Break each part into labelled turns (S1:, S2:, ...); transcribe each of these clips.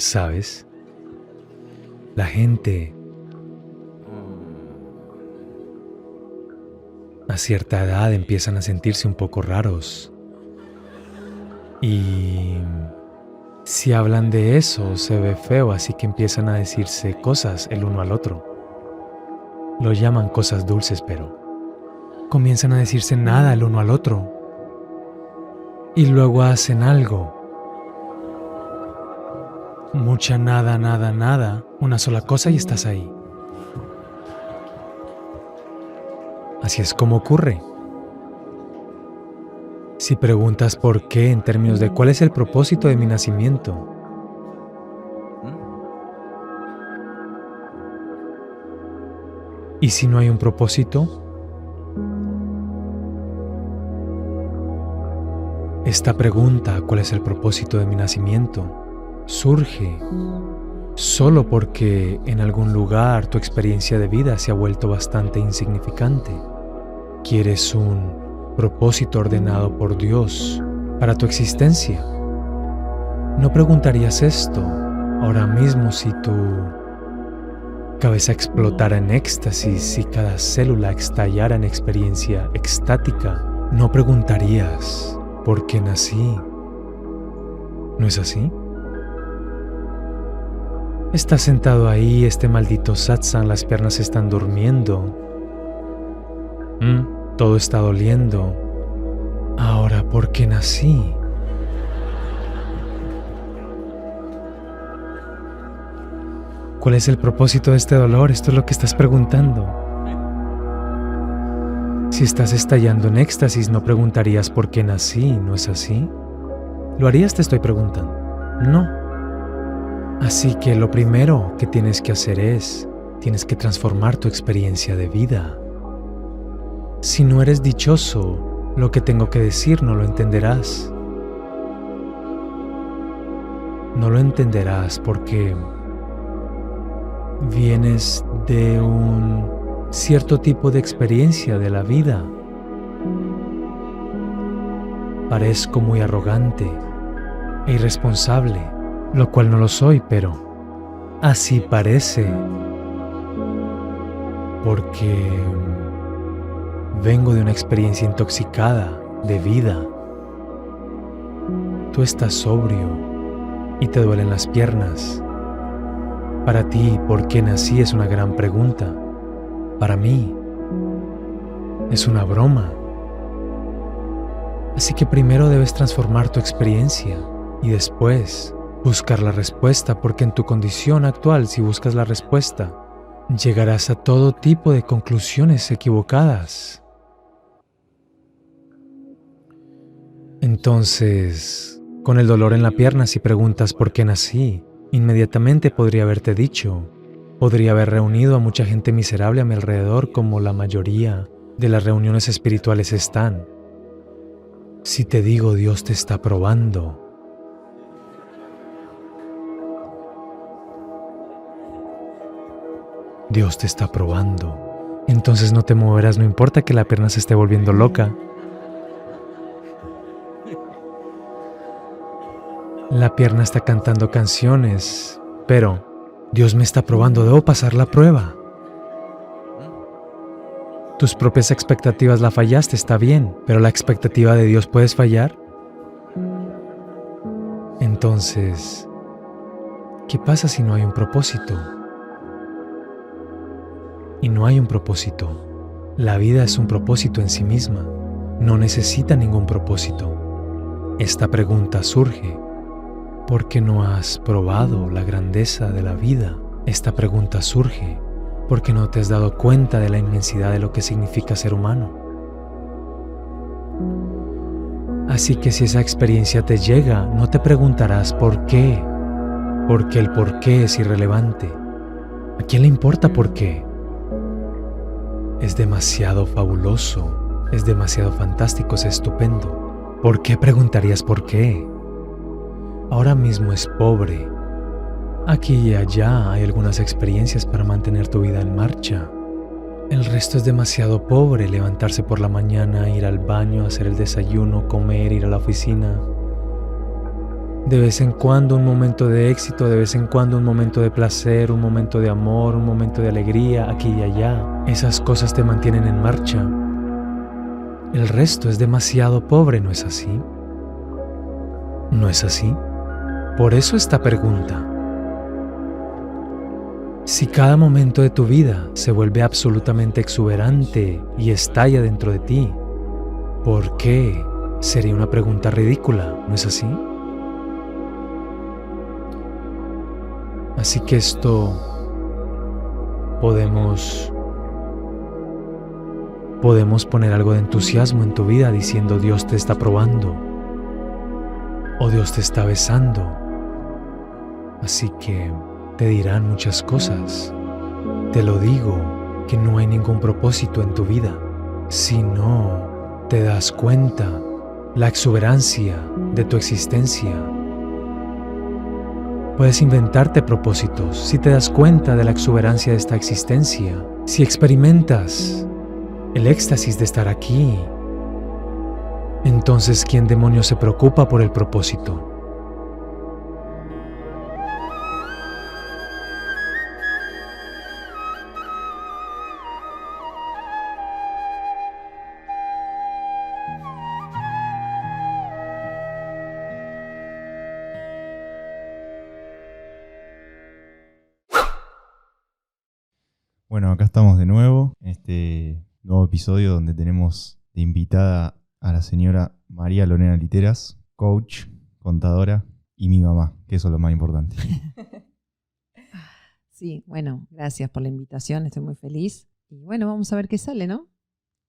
S1: ¿Sabes? La gente a cierta edad empiezan a sentirse un poco raros. Y si hablan de eso, se ve feo, así que empiezan a decirse cosas el uno al otro. Lo llaman cosas dulces, pero comienzan a decirse nada el uno al otro. Y luego hacen algo. Mucha nada, nada, nada. Una sola cosa y estás ahí. Así es como ocurre. Si preguntas por qué en términos de cuál es el propósito de mi nacimiento, ¿y si no hay un propósito? Esta pregunta, ¿cuál es el propósito de mi nacimiento?, surge solo porque en algún lugar tu experiencia de vida se ha vuelto bastante insignificante. ¿Quieres un propósito ordenado por Dios para tu existencia? ¿No preguntarías esto ahora mismo si tu cabeza explotara en éxtasis y cada célula estallara en experiencia extática? ¿No preguntarías por qué nací? ¿No es así? Estás sentado ahí, este maldito satsang, las piernas están durmiendo. Todo está doliendo. Ahora, ¿por qué nací? ¿Cuál es el propósito de este dolor? Esto es lo que estás preguntando. Si estás estallando en éxtasis, no preguntarías por qué nací, ¿no es así? ¿Lo harías? Te estoy preguntando. No. Así que lo primero que tienes que hacer es, tienes que transformar tu experiencia de vida. Si no eres dichoso, lo que tengo que decir no lo entenderás. No lo entenderás porque vienes de un cierto tipo de experiencia de la vida. Parezco muy arrogante e irresponsable, lo cual no lo soy, pero así parece, porque vengo de una experiencia intoxicada de vida. Tú estás sobrio y te duelen las piernas. Para ti, ¿por qué nací? Es una gran pregunta. Para mí, es una broma. Así que primero debes transformar tu experiencia y después buscar la respuesta, porque en tu condición actual, si buscas la respuesta, llegarás a todo tipo de conclusiones equivocadas. Entonces, con el dolor en la pierna, si preguntas por qué nací, inmediatamente podría haberte dicho, podría haber reunido a mucha gente miserable a mi alrededor, como la mayoría de las reuniones espirituales están. Si te digo, Dios te está probando. Dios te está probando. Entonces no te moverás, no importa que la pierna se esté volviendo loca. La pierna está cantando canciones, pero Dios me está probando, debo pasar la prueba. Tus propias expectativas la fallaste, está bien, pero la expectativa de Dios, ¿puedes fallar? Entonces, ¿qué pasa si no hay un propósito? Y no hay un propósito. La vida es un propósito en sí misma. No necesita ningún propósito. Esta pregunta surge porque no has probado la grandeza de la vida. Esta pregunta surge porque no te has dado cuenta de la inmensidad de lo que significa ser humano. Así que si esa experiencia te llega, no te preguntarás por qué, porque el por qué es irrelevante. ¿A quién le importa por qué? Es demasiado fabuloso, es demasiado fantástico, es estupendo. ¿Por qué preguntarías por qué? Ahora mismo es pobre. Aquí y allá hay algunas experiencias para mantener tu vida en marcha. El resto es demasiado pobre, levantarse por la mañana, ir al baño, hacer el desayuno, comer, ir a la oficina. De vez en cuando un momento de éxito, de vez en cuando un momento de placer, un momento de amor, un momento de alegría, aquí y allá. Esas cosas te mantienen en marcha. El resto es demasiado pobre, ¿no es así? ¿No es así? Por eso esta pregunta. Si cada momento de tu vida se vuelve absolutamente exuberante y estalla dentro de ti, ¿por qué? Sería una pregunta ridícula, ¿no es así? Así que esto podemos poner algo de entusiasmo en tu vida diciendo Dios te está probando o Dios te está besando. Así que te dirán muchas cosas. Te lo digo, que no hay ningún propósito en tu vida. Si no te das cuenta la exuberancia de tu existencia, puedes inventarte propósitos si te das cuenta de la exuberancia de esta existencia. Si experimentas el éxtasis de estar aquí, entonces ¿quién demonios se preocupa por el propósito?
S2: Bueno, acá estamos de nuevo en este nuevo episodio donde tenemos de invitada a la señora María Lorena Literas, coach, contadora y mi mamá, que eso es lo más importante.
S3: Sí, bueno, gracias por la invitación, estoy muy feliz. Y bueno, vamos a ver qué sale, ¿no?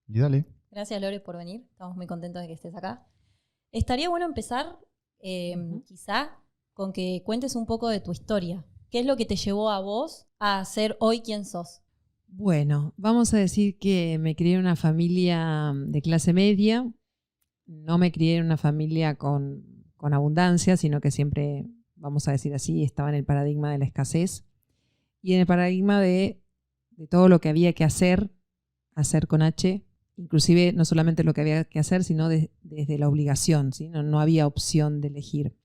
S2: Y dale.
S4: Gracias, Lore, por venir. Estamos muy contentos de que estés acá. Estaría bueno empezar, quizá, con que cuentes un poco de tu historia. ¿Qué es lo que te llevó a vos a ser hoy quien sos?
S3: Bueno, vamos a decir que me crié en una familia de clase media. No me crié en una familia con abundancia, sino que siempre, vamos a decir así, estaba en el paradigma de la escasez y en el paradigma de todo lo que había que hacer con H, inclusive no solamente lo que había que hacer, sino desde la obligación, ¿sí? No había opción de elegir.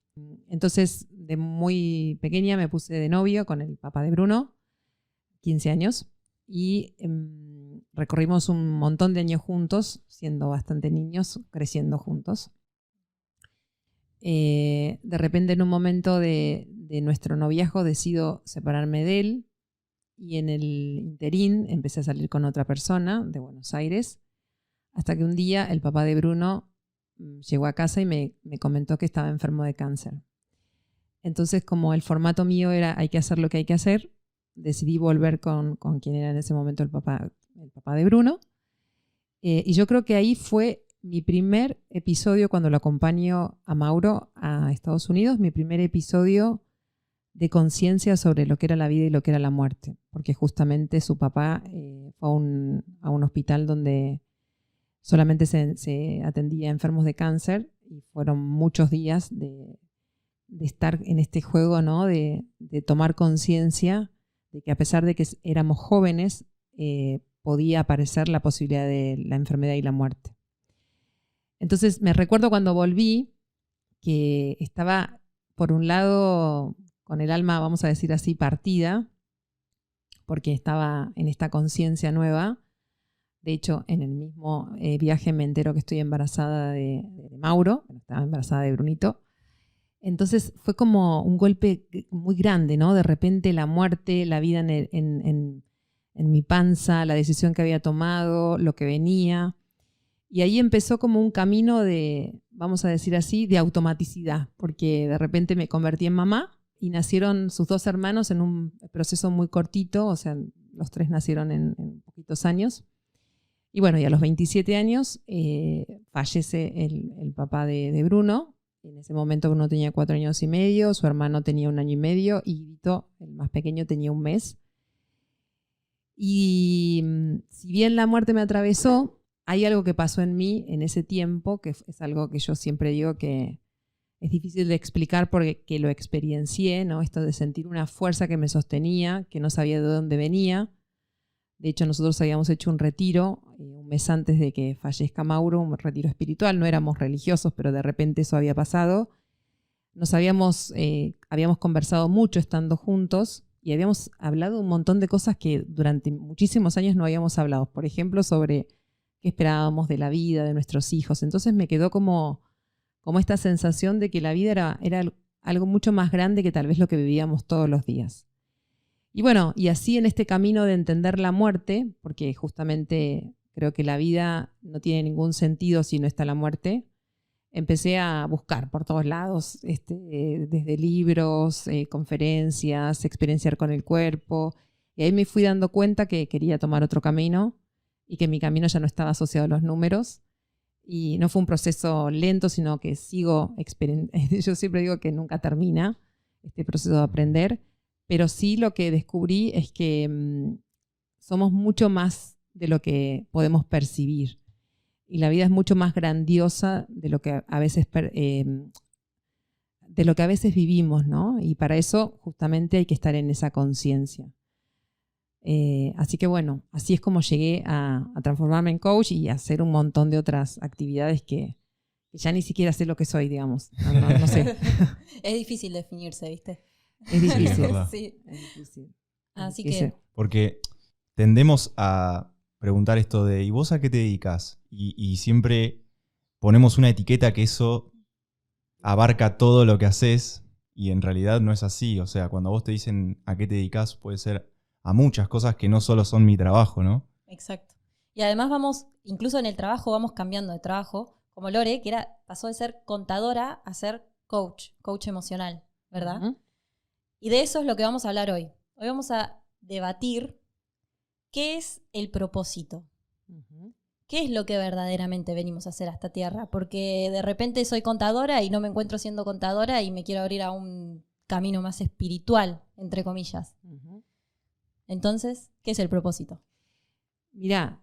S3: Entonces, de muy pequeña me puse de novio con el papá de Bruno, 15 años, y recorrimos un montón de años juntos, siendo bastante niños, creciendo juntos. De repente, en un momento de nuestro noviazgo, decido separarme de él, y en el interín empecé a salir con otra persona de Buenos Aires, hasta que un día el papá de Bruno llegó a casa y me comentó que estaba enfermo de cáncer. Entonces, como el formato mío era hay que hacer lo que hay que hacer, decidí volver con quien era en ese momento el papá de Bruno. Y yo creo que ahí fue mi primer episodio cuando lo acompaño a Mauro a Estados Unidos, mi primer episodio de conciencia sobre lo que era la vida y lo que era la muerte, porque justamente su papá fue a un hospital donde solamente se atendía a enfermos de cáncer y fueron muchos días de estar en este juego, ¿no? de tomar conciencia de que a pesar de que éramos jóvenes, podía aparecer la posibilidad de la enfermedad y la muerte. Entonces me recuerdo cuando volví que estaba, por un lado, con el alma, vamos a decir así, partida, porque estaba en esta conciencia nueva. De hecho, en el mismo viaje me entero que estoy embarazada de Mauro, estaba embarazada de Brunito. Entonces fue como un golpe muy grande, ¿no? De repente la muerte, la vida en mi panza, la decisión que había tomado, lo que venía. Y ahí empezó como un camino de, vamos a decir así, de automaticidad, porque de repente me convertí en mamá y nacieron sus dos hermanos en un proceso muy cortito, o sea, los tres nacieron en poquitos años. Y bueno, y a los 27 años fallece el papá de Bruno. En ese momento Bruno tenía 4 años y medio, su hermano tenía 1 año y medio y Guidito, el más pequeño, tenía 1 mes. Y si bien la muerte me atravesó, hay algo que pasó en mí en ese tiempo, que es algo que yo siempre digo que es difícil de explicar porque lo experiencié, ¿no? Esto de sentir una fuerza que me sostenía, que no sabía de dónde venía. De hecho, nosotros habíamos hecho un retiro un mes antes de que fallezca Mauro, un retiro espiritual. No éramos religiosos, pero de repente eso había pasado. habíamos conversado mucho estando juntos y habíamos hablado un montón de cosas que durante muchísimos años no habíamos hablado. Por ejemplo, sobre qué esperábamos de la vida, de nuestros hijos. Entonces me quedó como esta sensación de que la vida era algo mucho más grande que tal vez lo que vivíamos todos los días. Y bueno, y así en este camino de entender la muerte, porque justamente creo que la vida no tiene ningún sentido si no está la muerte, empecé a buscar por todos lados, desde libros, conferencias, experienciar con el cuerpo. Y ahí me fui dando cuenta que quería tomar otro camino y que mi camino ya no estaba asociado a los números. Y no fue un proceso lento, sino que sigo experimentando. Yo siempre digo que nunca termina este proceso de aprender, pero sí lo que descubrí es que somos mucho más de lo que podemos percibir. Y la vida es mucho más grandiosa de lo que a veces vivimos, ¿no? Y para eso justamente hay que estar en esa conciencia. Así que bueno, así es como llegué a transformarme en coach y a hacer un montón de otras actividades que ya ni siquiera sé lo que soy, digamos. No sé.
S4: Es difícil definirse, ¿viste?
S3: Es difícil.
S2: Sí, es verdad.
S4: Sí.
S3: Es difícil.
S4: Así
S3: Es difícil.
S4: que
S2: Porque tendemos a preguntar esto de ¿y vos a qué te dedicas? Y siempre ponemos una etiqueta que eso abarca todo lo que haces y en realidad no es así. O sea, cuando vos te dicen a qué te dedicas puede ser a muchas cosas que no solo son mi trabajo, ¿no?
S4: exacto. Y además incluso en el trabajo vamos cambiando de trabajo, como Lore, que pasó de ser contadora a ser coach emocional, ¿verdad?
S3: Ujú.
S4: Y de eso es lo que vamos a hablar hoy. Hoy vamos a debatir qué es el propósito.
S3: Ujú.
S4: ¿Qué es lo que verdaderamente venimos a hacer a esta tierra? Porque de repente soy contadora y no me encuentro siendo contadora y me quiero abrir a un camino más espiritual, entre comillas.
S3: Ujú.
S4: Entonces, ¿qué es el propósito?
S3: Mirá,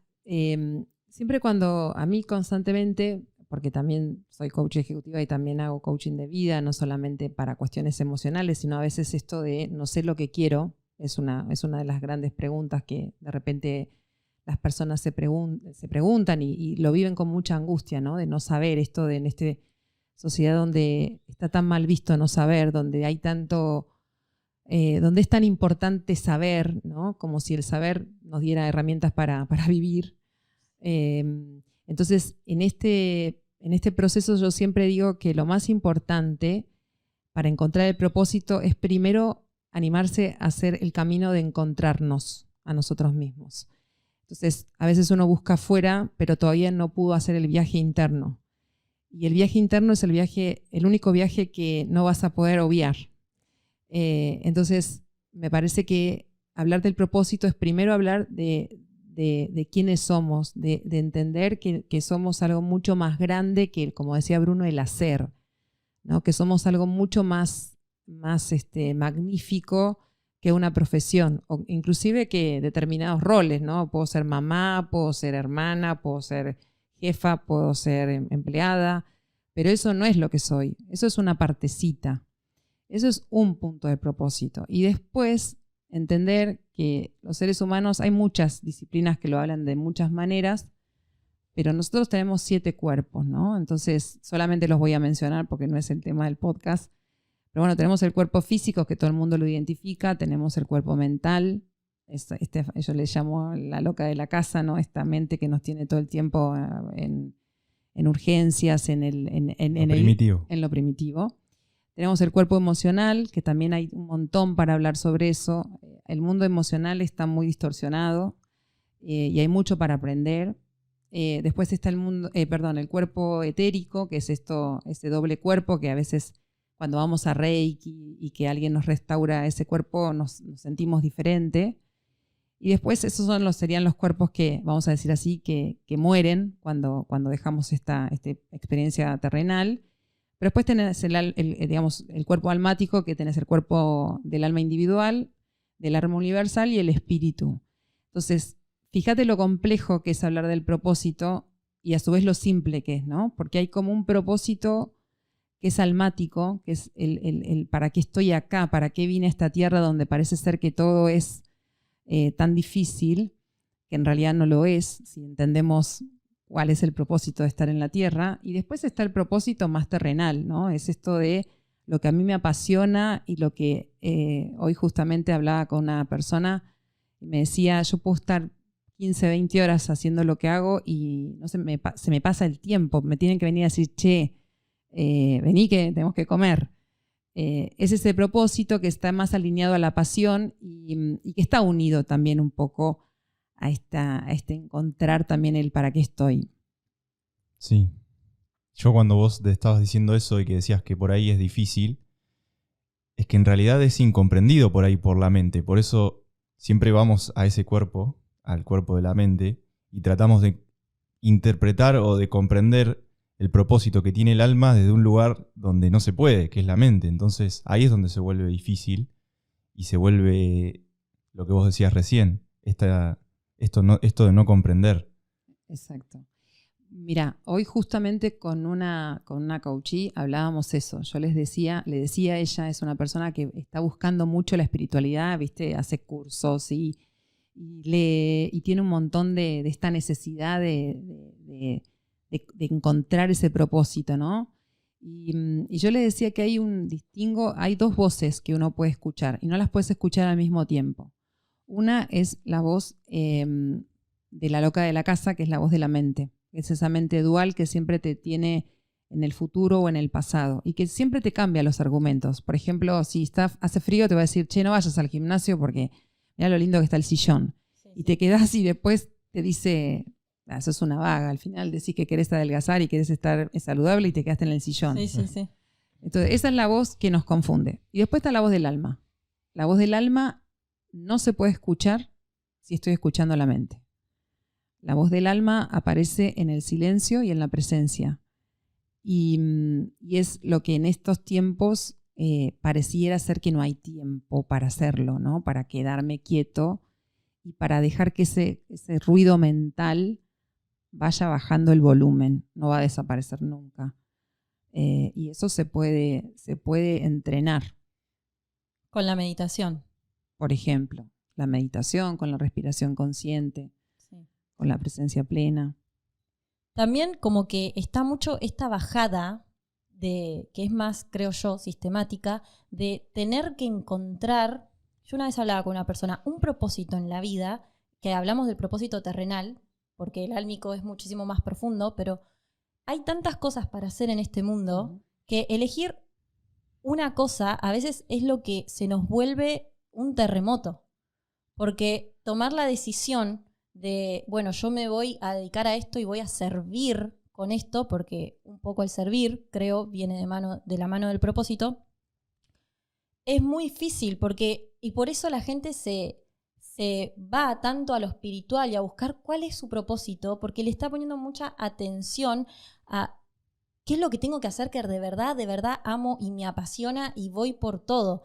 S3: siempre cuando a mí constantemente, porque también soy coach ejecutiva y también hago coaching de vida, no solamente para cuestiones emocionales, sino a veces esto de no sé lo que quiero, es una de las grandes preguntas que de repente las personas se preguntan y lo viven con mucha angustia, ¿no? De no saber esto en esta sociedad donde está tan mal visto no saber, donde hay tanto... donde es tan importante saber, ¿no? Como si el saber nos diera herramientas para vivir. Entonces, en este proceso yo siempre digo que lo más importante para encontrar el propósito es primero animarse a hacer el camino de encontrarnos a nosotros mismos. Entonces, a veces uno busca afuera, pero todavía no pudo hacer el viaje interno. Y el viaje interno es el único viaje que no vas a poder obviar. Entonces, me parece que hablar del propósito es primero hablar de quiénes somos, de entender que somos algo mucho más grande que, como decía Bruno, el hacer, ¿no? Que somos algo mucho más magnífico que una profesión, o inclusive que determinados roles, ¿no? Puedo ser mamá, puedo ser hermana, puedo ser jefa, puedo ser empleada, pero eso no es lo que soy, eso es una partecita. Eso es un punto de propósito. Y después entender que los seres humanos, hay muchas disciplinas que lo hablan de muchas maneras, pero nosotros tenemos 7 cuerpos, ¿no? Entonces, solamente los voy a mencionar porque no es el tema del podcast. Pero bueno, tenemos el cuerpo físico, que todo el mundo lo identifica, tenemos el cuerpo mental, yo le llamo la loca de la casa, ¿no? Esta mente que nos tiene todo el tiempo en urgencias, en lo primitivo. Tenemos el cuerpo emocional, que también hay un montón para hablar sobre eso. El mundo emocional está muy distorsionado y hay mucho para aprender. Después está el cuerpo etérico, que es ese doble cuerpo que a veces cuando vamos a Reiki y que alguien nos restaura ese cuerpo nos sentimos diferente. Y después esos serían los cuerpos que, vamos a decir así, que mueren cuando dejamos esta experiencia terrenal. Pero después tenés el cuerpo almático, que tenés el cuerpo del alma individual, del alma universal y el espíritu. Entonces, fíjate lo complejo que es hablar del propósito y a su vez lo simple que es, ¿no? Porque hay como un propósito que es almático, que es el para qué estoy acá, para qué vine a esta tierra donde parece ser que todo es tan difícil, que en realidad no lo es, si entendemos cuál es el propósito de estar en la tierra. Y después está el propósito más terrenal, ¿no? Es esto de lo que a mí me apasiona y lo que hoy justamente hablaba con una persona y me decía, yo puedo estar 15, 20 horas haciendo lo que hago y no se me pasa el tiempo, me tienen que venir a decir, che, vení que tenemos que comer. Es ese propósito que está más alineado a la pasión y que está unido también un poco a este encontrar también el para qué estoy.
S2: Sí. Yo cuando vos te estabas diciendo eso y que decías que por ahí es difícil, es que en realidad es incomprendido por ahí por la mente. Por eso siempre vamos a ese cuerpo, al cuerpo de la mente, y tratamos de interpretar o de comprender el propósito que tiene el alma desde un lugar donde no se puede, que es la mente. Entonces ahí es donde se vuelve difícil y se vuelve lo que vos decías recién, esto de no comprender.
S3: Exacto. Mira, hoy justamente con una coachee hablábamos eso. Yo le decía a ella, es una persona que está buscando mucho la espiritualidad, ¿viste? Hace cursos y tiene un montón de esta necesidad de encontrar ese propósito, ¿no? Y yo le decía que hay dos voces que uno puede escuchar y no las puedes escuchar al mismo tiempo. Una es la voz de la loca de la casa, que es la voz de la mente. Es esa mente dual que siempre te tiene en el futuro o en el pasado y que siempre te cambia los argumentos. Por ejemplo, si hace frío te va a decir, che, no vayas al gimnasio porque mirá lo lindo que está el sillón. Sí. Y te quedás y después te dice, eso es una vaga. Al final decís que querés adelgazar y querés estar saludable y te quedaste en el sillón.
S4: Sí.
S3: Entonces, esa es la voz que nos confunde. Y después está la voz del alma. La voz del alma no se puede escuchar si estoy escuchando la mente. La voz del alma aparece en el silencio y en la presencia. Y es lo que en estos tiempos pareciera ser que no hay tiempo para hacerlo, ¿no? Para quedarme quieto y para dejar que ese ruido mental vaya bajando el volumen. No va a desaparecer nunca. Y eso se puede entrenar.
S4: Con la meditación.
S3: Por ejemplo, la meditación con la respiración consciente. Con la presencia plena.
S4: También como que está mucho esta bajada que es más, creo yo, sistemática, de tener que encontrar, yo una vez hablaba con una persona, un propósito en la vida, que hablamos del propósito terrenal, porque el álmico es muchísimo más profundo, pero hay tantas cosas para hacer en este mundo que elegir una cosa a veces es lo que se nos vuelve un terremoto, porque tomar la decisión de, bueno, yo me voy a dedicar a esto y voy a servir con esto, porque un poco el servir, creo, viene de la mano del propósito, es muy difícil, y por eso la gente se va tanto a lo espiritual y a buscar cuál es su propósito, porque le está poniendo mucha atención a qué es lo que tengo que hacer que de verdad amo y me apasiona y voy por todo.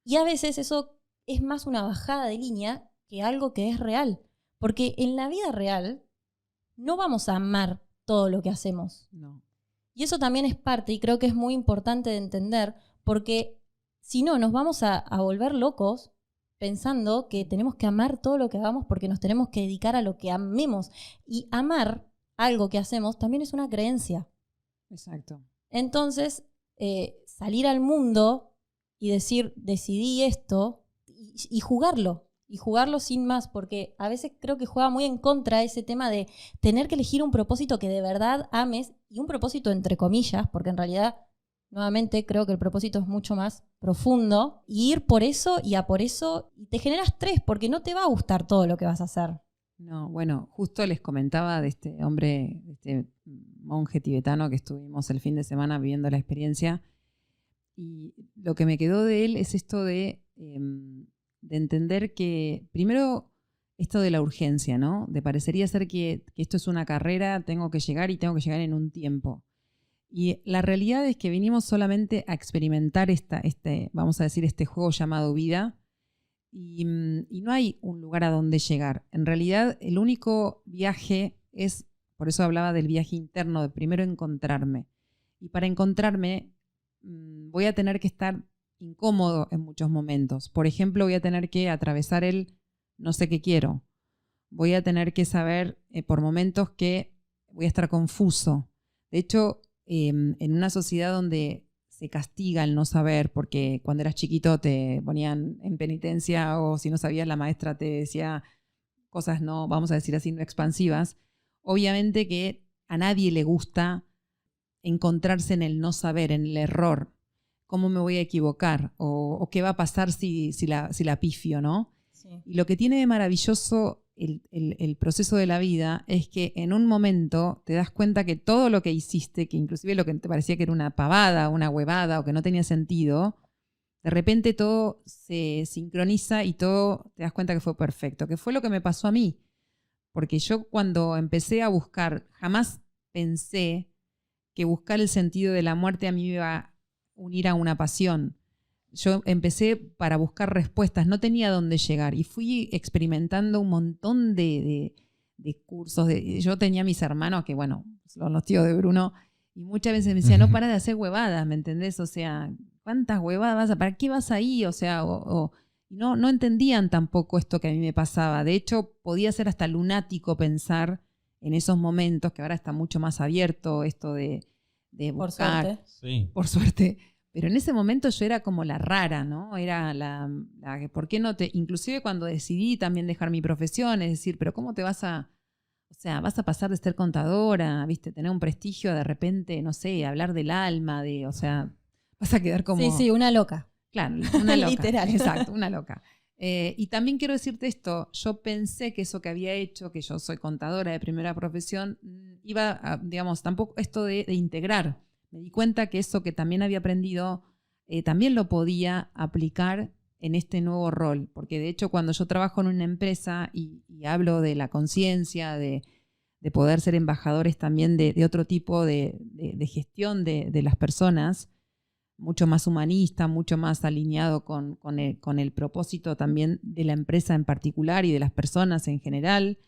S4: Y a veces eso es más una bajada de línea que algo que es real. Porque en la vida real no vamos a amar todo lo que hacemos.
S3: No.
S4: Y eso también es parte, y creo que es muy importante de entender, porque si no, nos vamos a volver locos pensando que tenemos que amar todo lo que hagamos porque nos tenemos que dedicar a lo que amemos. Y amar algo que hacemos también es una creencia.
S3: Exacto.
S4: Entonces, salir al mundo y decir, decidí esto, y jugarlo. Y jugarlo sin más, porque a veces creo que juega muy en contra ese tema de tener que elegir un propósito que de verdad ames, y un propósito entre comillas, porque en realidad, nuevamente, creo que el propósito es mucho más profundo, y ir por eso y a por eso, y te genera estrés, porque no te va a gustar todo lo que vas a hacer.
S3: No, bueno, justo les comentaba de este hombre, de este monje tibetano que estuvimos el fin de semana viviendo la experiencia, y lo que me quedó de él es esto de entender que, primero, esto de la urgencia, ¿no? De parecería ser que esto es una carrera, tengo que llegar y tengo que llegar en un tiempo. Y la realidad es que vinimos solamente a experimentar vamos a decir, este juego llamado vida, y no hay un lugar a donde llegar. En realidad, el único viaje es, por eso hablaba del viaje interno, de primero encontrarme. Y para encontrarme, voy a tener que estar incómodo en muchos momentos. Por ejemplo, voy a tener que atravesar el no sé qué quiero. Voy a tener que saber por momentos que voy a estar confuso. De hecho, en una sociedad donde se castiga el no saber, porque cuando eras chiquito te ponían en penitencia o si no sabías la maestra te decía cosas no, vamos a decir así, no expansivas. Obviamente que a nadie le gusta encontrarse en el no saber, en el error. ¿Cómo me voy a equivocar? ¿O qué va a pasar si la pifio, ¿no?
S4: Sí.
S3: Y lo que tiene de maravilloso el proceso de la vida es que en un momento te das cuenta que todo lo que hiciste, que inclusive lo que te parecía que era una pavada, una huevada o que no tenía sentido, de repente todo se sincroniza y todo te das cuenta que fue perfecto, que fue lo que me pasó a mí. Porque yo cuando empecé a buscar, jamás pensé que buscar el sentido de la muerte a mí me iba a unir a una pasión. Yo empecé para buscar respuestas, no tenía dónde llegar y fui experimentando un montón de cursos. Yo tenía mis hermanos que, bueno, son los tíos de Bruno, y muchas veces me decían, no para de hacer huevadas, ¿me entendés? O sea, ¿cuántas huevadas vas a, para qué vas ahí? O sea, no entendían tampoco esto que a mí me pasaba. De hecho, podía ser hasta lunático pensar en esos momentos, que ahora está mucho más abierto esto de buscar.
S4: Por suerte.
S2: Sí.
S3: Por suerte. Pero en ese momento yo era como la rara, ¿no? Era la que, ¿por qué no te...? Inclusive cuando decidí también dejar mi profesión, es decir, pero ¿cómo te vas a...? O sea, vas a pasar de ser contadora, ¿viste? Tener un prestigio, de repente, no sé, hablar del alma, o sea, vas a quedar como...
S4: Sí, una loca.
S3: Claro, una loca.
S4: Literal.
S3: Exacto, una loca. Y también quiero decirte esto, yo pensé que eso que había hecho, que yo soy contadora de primera profesión, iba a, digamos, tampoco esto de integrar. Me di cuenta que eso que también había aprendido, también lo podía aplicar en este nuevo rol. Porque de hecho cuando yo trabajo en una empresa y hablo de la conciencia, de poder ser embajadores también de otro tipo de gestión de las personas, mucho más humanista, mucho más alineado con el propósito también de la empresa en particular y de las personas en general,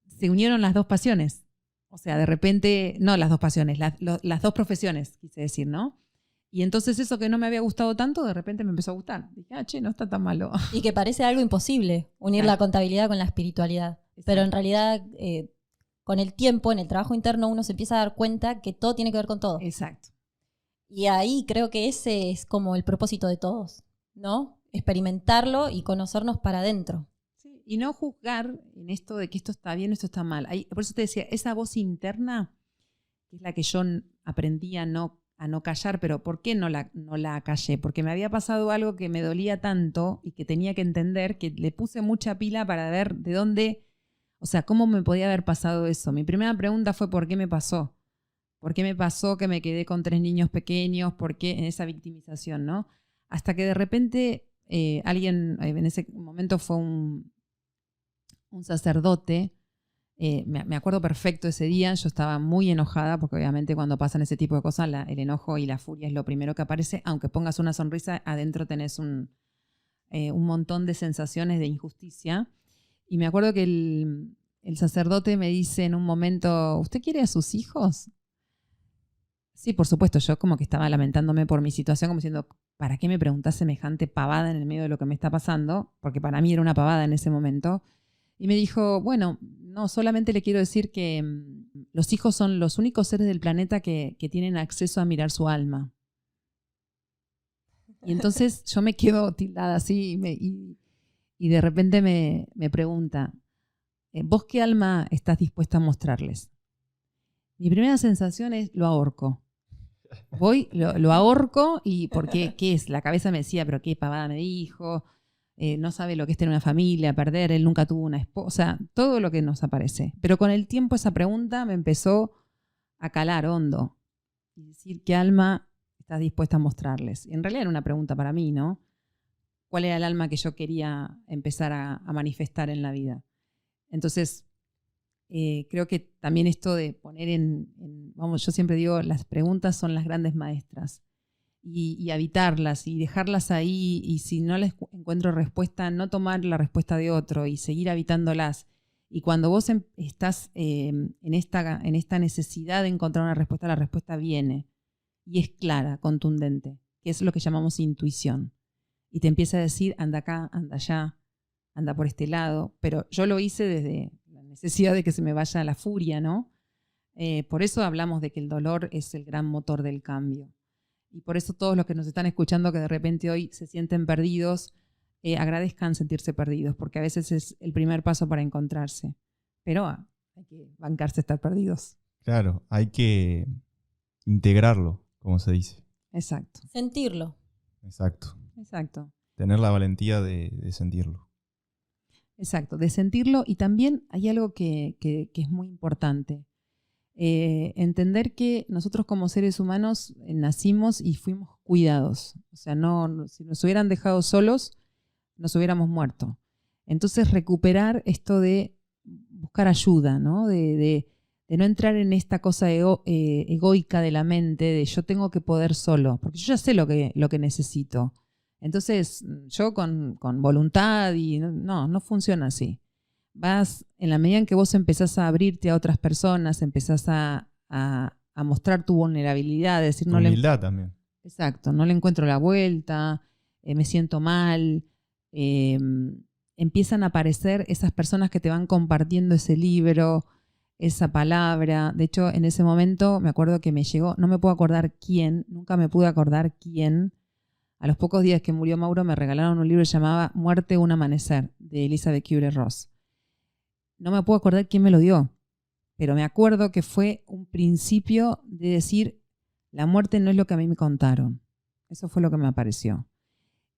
S3: se unieron las dos pasiones. O sea, de repente, no las dos pasiones, las dos profesiones, quise decir, ¿no? Y entonces eso que no me había gustado tanto, de repente me empezó a gustar. Dije, che, no está tan malo.
S4: Y que parece algo imposible, unir la contabilidad con la espiritualidad.
S3: Exacto.
S4: Pero en realidad, con el tiempo, en el trabajo interno, uno se empieza a dar cuenta que todo tiene que ver con todo.
S3: Exacto.
S4: Y ahí creo que ese es como el propósito de todos, ¿no? Experimentarlo y conocernos para adentro.
S3: Sí, y no juzgar en esto de que esto está bien o esto está mal. Por eso te decía, esa voz interna, que es la que yo aprendí a no callar, pero ¿por qué no la callé? Porque me había pasado algo que me dolía tanto y que tenía que entender, que le puse mucha pila para ver de dónde, o sea, cómo me podía haber pasado eso. Mi primera pregunta fue ¿por qué me pasó? ¿Por qué me pasó que me quedé con 3 niños pequeños? ¿Por qué en esa victimización, no? Hasta que de repente alguien, en ese momento fue un sacerdote, me acuerdo perfecto ese día, yo estaba muy enojada, porque obviamente cuando pasan ese tipo de cosas, el enojo y la furia es lo primero que aparece, aunque pongas una sonrisa, adentro tenés un montón de sensaciones de injusticia. Y me acuerdo que el sacerdote me dice en un momento, ¿usted quiere a sus hijos? Sí, por supuesto, yo como que estaba lamentándome por mi situación, como diciendo, ¿para qué me preguntás semejante pavada en el medio de lo que me está pasando? Porque para mí era una pavada en ese momento. Y me dijo, bueno, no, solamente le quiero decir que los hijos son los únicos seres del planeta que tienen acceso a mirar su alma. Y entonces yo me quedo tildada así y de repente me pregunta, ¿vos qué alma estás dispuesta a mostrarles? Mi primera sensación es, lo ahorco. Voy, lo ahorco y porque, ¿qué es? La cabeza me decía, pero qué pavada me dijo, no sabe lo que es tener una familia, perder, él nunca tuvo una esposa, todo lo que nos aparece. Pero con el tiempo esa pregunta me empezó a calar hondo y decir, ¿qué alma estás dispuesta a mostrarles? Y en realidad era una pregunta para mí, ¿no? ¿Cuál era el alma que yo quería empezar a manifestar en la vida? Entonces, creo que también esto de poner vamos, yo siempre digo, las preguntas son las grandes maestras y habitarlas y dejarlas ahí y si no les encuentro respuesta, no tomar la respuesta de otro y seguir habitándolas. Y cuando vos estás en esta necesidad de encontrar una respuesta, la respuesta viene y es clara, contundente, que es lo que llamamos intuición. Y te empieza a decir, anda acá, anda allá, anda por este lado, pero yo lo hice desde la necesidad de que se me vaya la furia, ¿no? Por eso hablamos de que el dolor es el gran motor del cambio. Y por eso todos los que nos están escuchando que de repente hoy se sienten perdidos, agradezcan sentirse perdidos, porque a veces es el primer paso para encontrarse. Pero hay que bancarse estar perdidos.
S2: Claro, hay que integrarlo, como se dice.
S3: Exacto.
S4: Sentirlo.
S2: Exacto.
S3: Exacto.
S2: Tener la valentía de sentirlo.
S3: Exacto, de sentirlo. Y también hay algo que es muy importante. Entender que nosotros como seres humanos nacimos y fuimos cuidados. O sea, si nos hubieran dejado solos, nos hubiéramos muerto. Entonces recuperar esto de buscar ayuda, ¿no? De no entrar en esta cosa egoica de la mente, de yo tengo que poder solo, porque yo ya sé lo que necesito. Entonces, yo con voluntad y no funciona así. Vas, en la medida en que vos empezás a abrirte a otras personas, empezás a mostrar tu vulnerabilidad, decir,
S2: Tu humildad también.
S3: Exacto, no le encuentro la vuelta, me siento mal. Empiezan a aparecer esas personas que te van compartiendo ese libro, esa palabra. De hecho, en ese momento me acuerdo que me llegó, no me puedo acordar quién, nunca me pude acordar quién. A los pocos días que murió Mauro me regalaron un libro que se llamaba Muerte, un amanecer, de Elizabeth Kubler-Ross. No me puedo acordar quién me lo dio, pero me acuerdo que fue un principio de decir, la muerte no es lo que a mí me contaron. Eso fue lo que me apareció.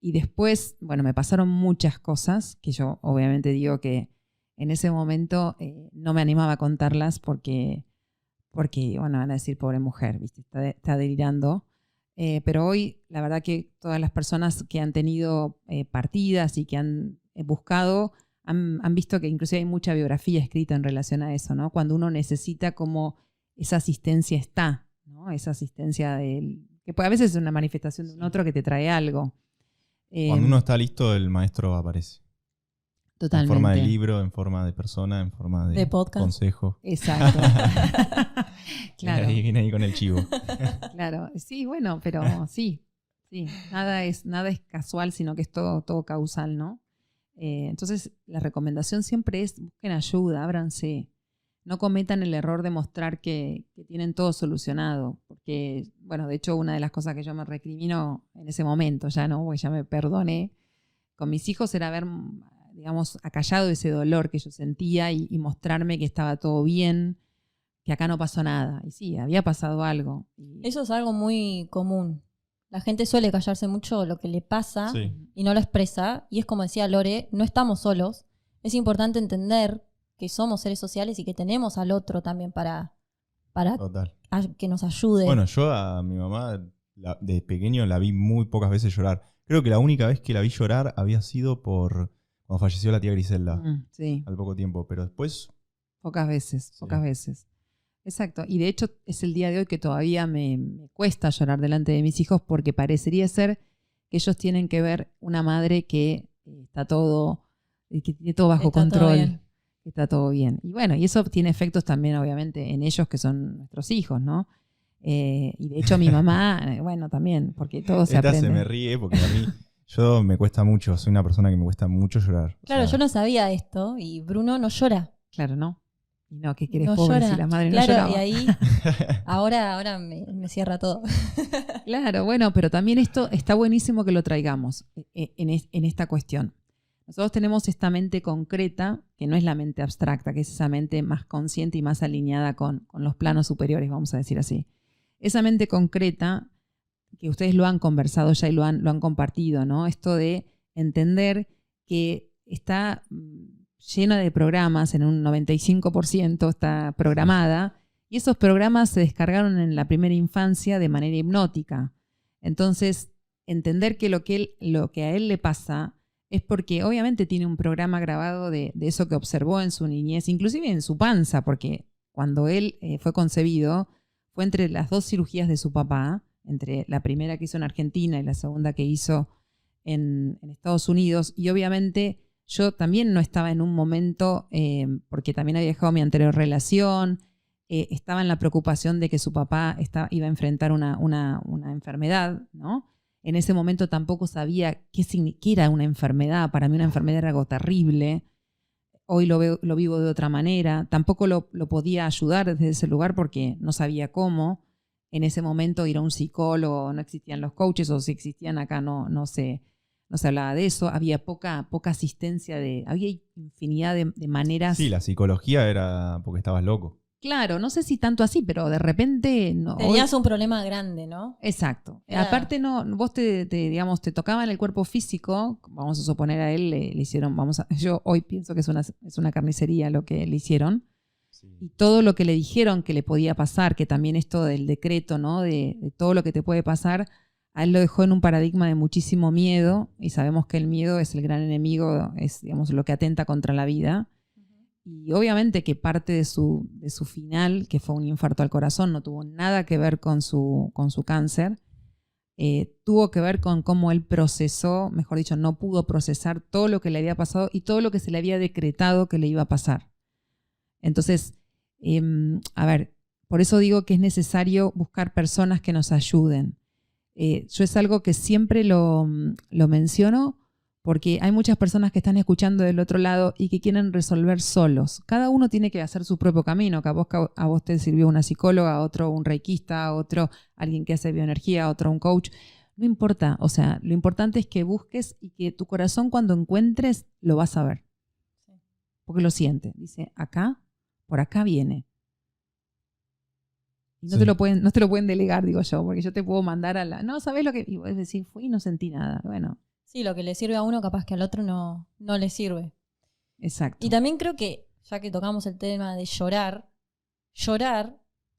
S3: Y después, bueno, me pasaron muchas cosas que yo obviamente digo que en ese momento no me animaba a contarlas porque bueno, van a decir, pobre mujer, ¿viste? Está delirando. Pero hoy, la verdad que todas las personas que han tenido partidas y que han buscado, han visto que inclusive hay mucha biografía escrita en relación a eso, ¿no? Cuando uno necesita como esa asistencia está, ¿no? Esa asistencia que a veces es una manifestación de un otro que te trae algo.
S2: Cuando uno está listo, el maestro aparece.
S3: Totalmente.
S2: En forma de libro, en forma de persona, en forma de
S4: podcast.
S2: consejo.
S3: Exacto. Claro.
S2: Viene ahí con el chivo.
S3: Claro, sí, bueno, pero sí. Nada es casual, sino que es todo causal, ¿no? Entonces, la recomendación siempre es busquen ayuda, ábranse. No cometan el error de mostrar que tienen todo solucionado. Porque, bueno, de hecho, una de las cosas que yo me recrimino en ese momento, ya no, porque ya me perdoné, con mis hijos era haber, digamos, acallado ese dolor que yo sentía y mostrarme que estaba todo bien, que acá no pasó nada. Y sí, había pasado algo.
S4: Eso es algo muy común. La gente suele callarse mucho lo que le pasa
S2: Sí.
S4: y no lo expresa. Y es como decía Lore, no estamos solos. Es importante entender que somos seres sociales y que tenemos al otro también para
S2: Total.
S4: que nos ayude.
S2: Bueno, yo a mi mamá de pequeño la vi muy pocas veces llorar. Creo que la única vez que la vi llorar había sido cuando falleció la tía Griselda,
S3: Sí,
S2: al poco tiempo. Pero después,
S3: pocas veces.
S2: Sí.
S3: Exacto. Y de hecho es el día de hoy que todavía me cuesta llorar delante de mis hijos porque parecería ser que ellos tienen que ver una madre que está todo, que tiene todo bajo
S4: Está todo
S3: control.
S4: bien.
S3: Que está todo bien. Y bueno, y eso tiene efectos también obviamente en ellos que son nuestros hijos, ¿no? Y de hecho mi mamá, bueno, también, porque todo se
S2: esta
S3: aprende.
S2: se me ríe porque a mí yo me cuesta mucho, soy una persona que me cuesta mucho llorar. O
S4: Claro,
S2: sea,
S4: yo no sabía esto y Bruno no llora.
S3: Claro, ¿no? Y no, que querés
S4: No
S3: pobre
S4: llora.
S3: si la madre no
S4: Claro,
S3: lloraba.
S4: y ahí ahora me cierra todo.
S3: Claro, bueno, pero también esto está buenísimo que lo traigamos en esta cuestión. Nosotros tenemos esta mente concreta, que no es la mente abstracta, que es esa mente más consciente y más alineada con los planos superiores, vamos a decir así. Esa mente concreta, que ustedes lo han conversado ya y lo han compartido, ¿no? Esto de entender que está llena de programas, en un 95% está programada, y esos programas se descargaron en la primera infancia de manera hipnótica. Entonces, entender que lo que a él le pasa es porque obviamente tiene un programa grabado de eso que observó en su niñez, inclusive en su panza, porque cuando él fue concebido, fue entre las dos cirugías de su papá, entre la primera que hizo en Argentina y la segunda que hizo en Estados Unidos, y obviamente yo también no estaba en un momento, porque también había dejado mi anterior relación, estaba en la preocupación de que su papá iba a enfrentar una enfermedad, ¿no? En ese momento tampoco sabía qué era una enfermedad. Para mí una enfermedad era algo terrible. Hoy lo vivo de otra manera. Tampoco lo podía ayudar desde ese lugar porque no sabía cómo. en ese momento ir a un psicólogo, no existían los coaches, o si existían acá no se hablaba de eso, había poca asistencia, había infinidad de maneras.
S2: Sí, la psicología era porque estabas loco.
S3: Claro, no sé si tanto así, pero de repente no.
S4: Tenías un problema grande, ¿no?
S3: Exacto.
S4: Era...
S3: Aparte vos digamos, te tocaba en el cuerpo físico, vamos a suponer a él le hicieron, yo hoy pienso que es una carnicería lo que le hicieron. Sí. Y todo lo que le dijeron que le podía pasar, que también esto del decreto, ¿no? De todo lo que te puede pasar, a él lo dejó en un paradigma de muchísimo miedo, y sabemos que el miedo es el gran enemigo, es, digamos, lo que atenta contra la vida. Y obviamente que parte de su final, que fue un infarto al corazón, no tuvo nada que ver con su cáncer. Tuvo que ver con cómo él procesó, mejor dicho, no pudo procesar todo lo que le había pasado y todo lo que se le había decretado que le iba a pasar. Entonces, a ver, por eso digo que es necesario buscar personas que nos ayuden. Yo es algo que siempre lo menciono, porque hay muchas personas que están escuchando del otro lado y que quieren resolver solos. Cada uno tiene que hacer su propio camino, que a vos te sirvió una psicóloga, a otro un reikista, a otro alguien que hace bioenergía, a otro un coach. No importa, o sea, lo importante es que busques y que tu corazón cuando encuentres lo vas a ver. Porque lo siente. Dice, acá, por acá viene. Y no, sí. no te lo pueden delegar, digo yo, porque yo te puedo mandar a la... No, ¿sabés lo que...? Y vos decís, fui y no sentí nada. Bueno...
S4: Sí, lo que le sirve a uno capaz que al otro no le sirve.
S3: Exacto.
S4: Y también creo que, ya que tocamos el tema de llorar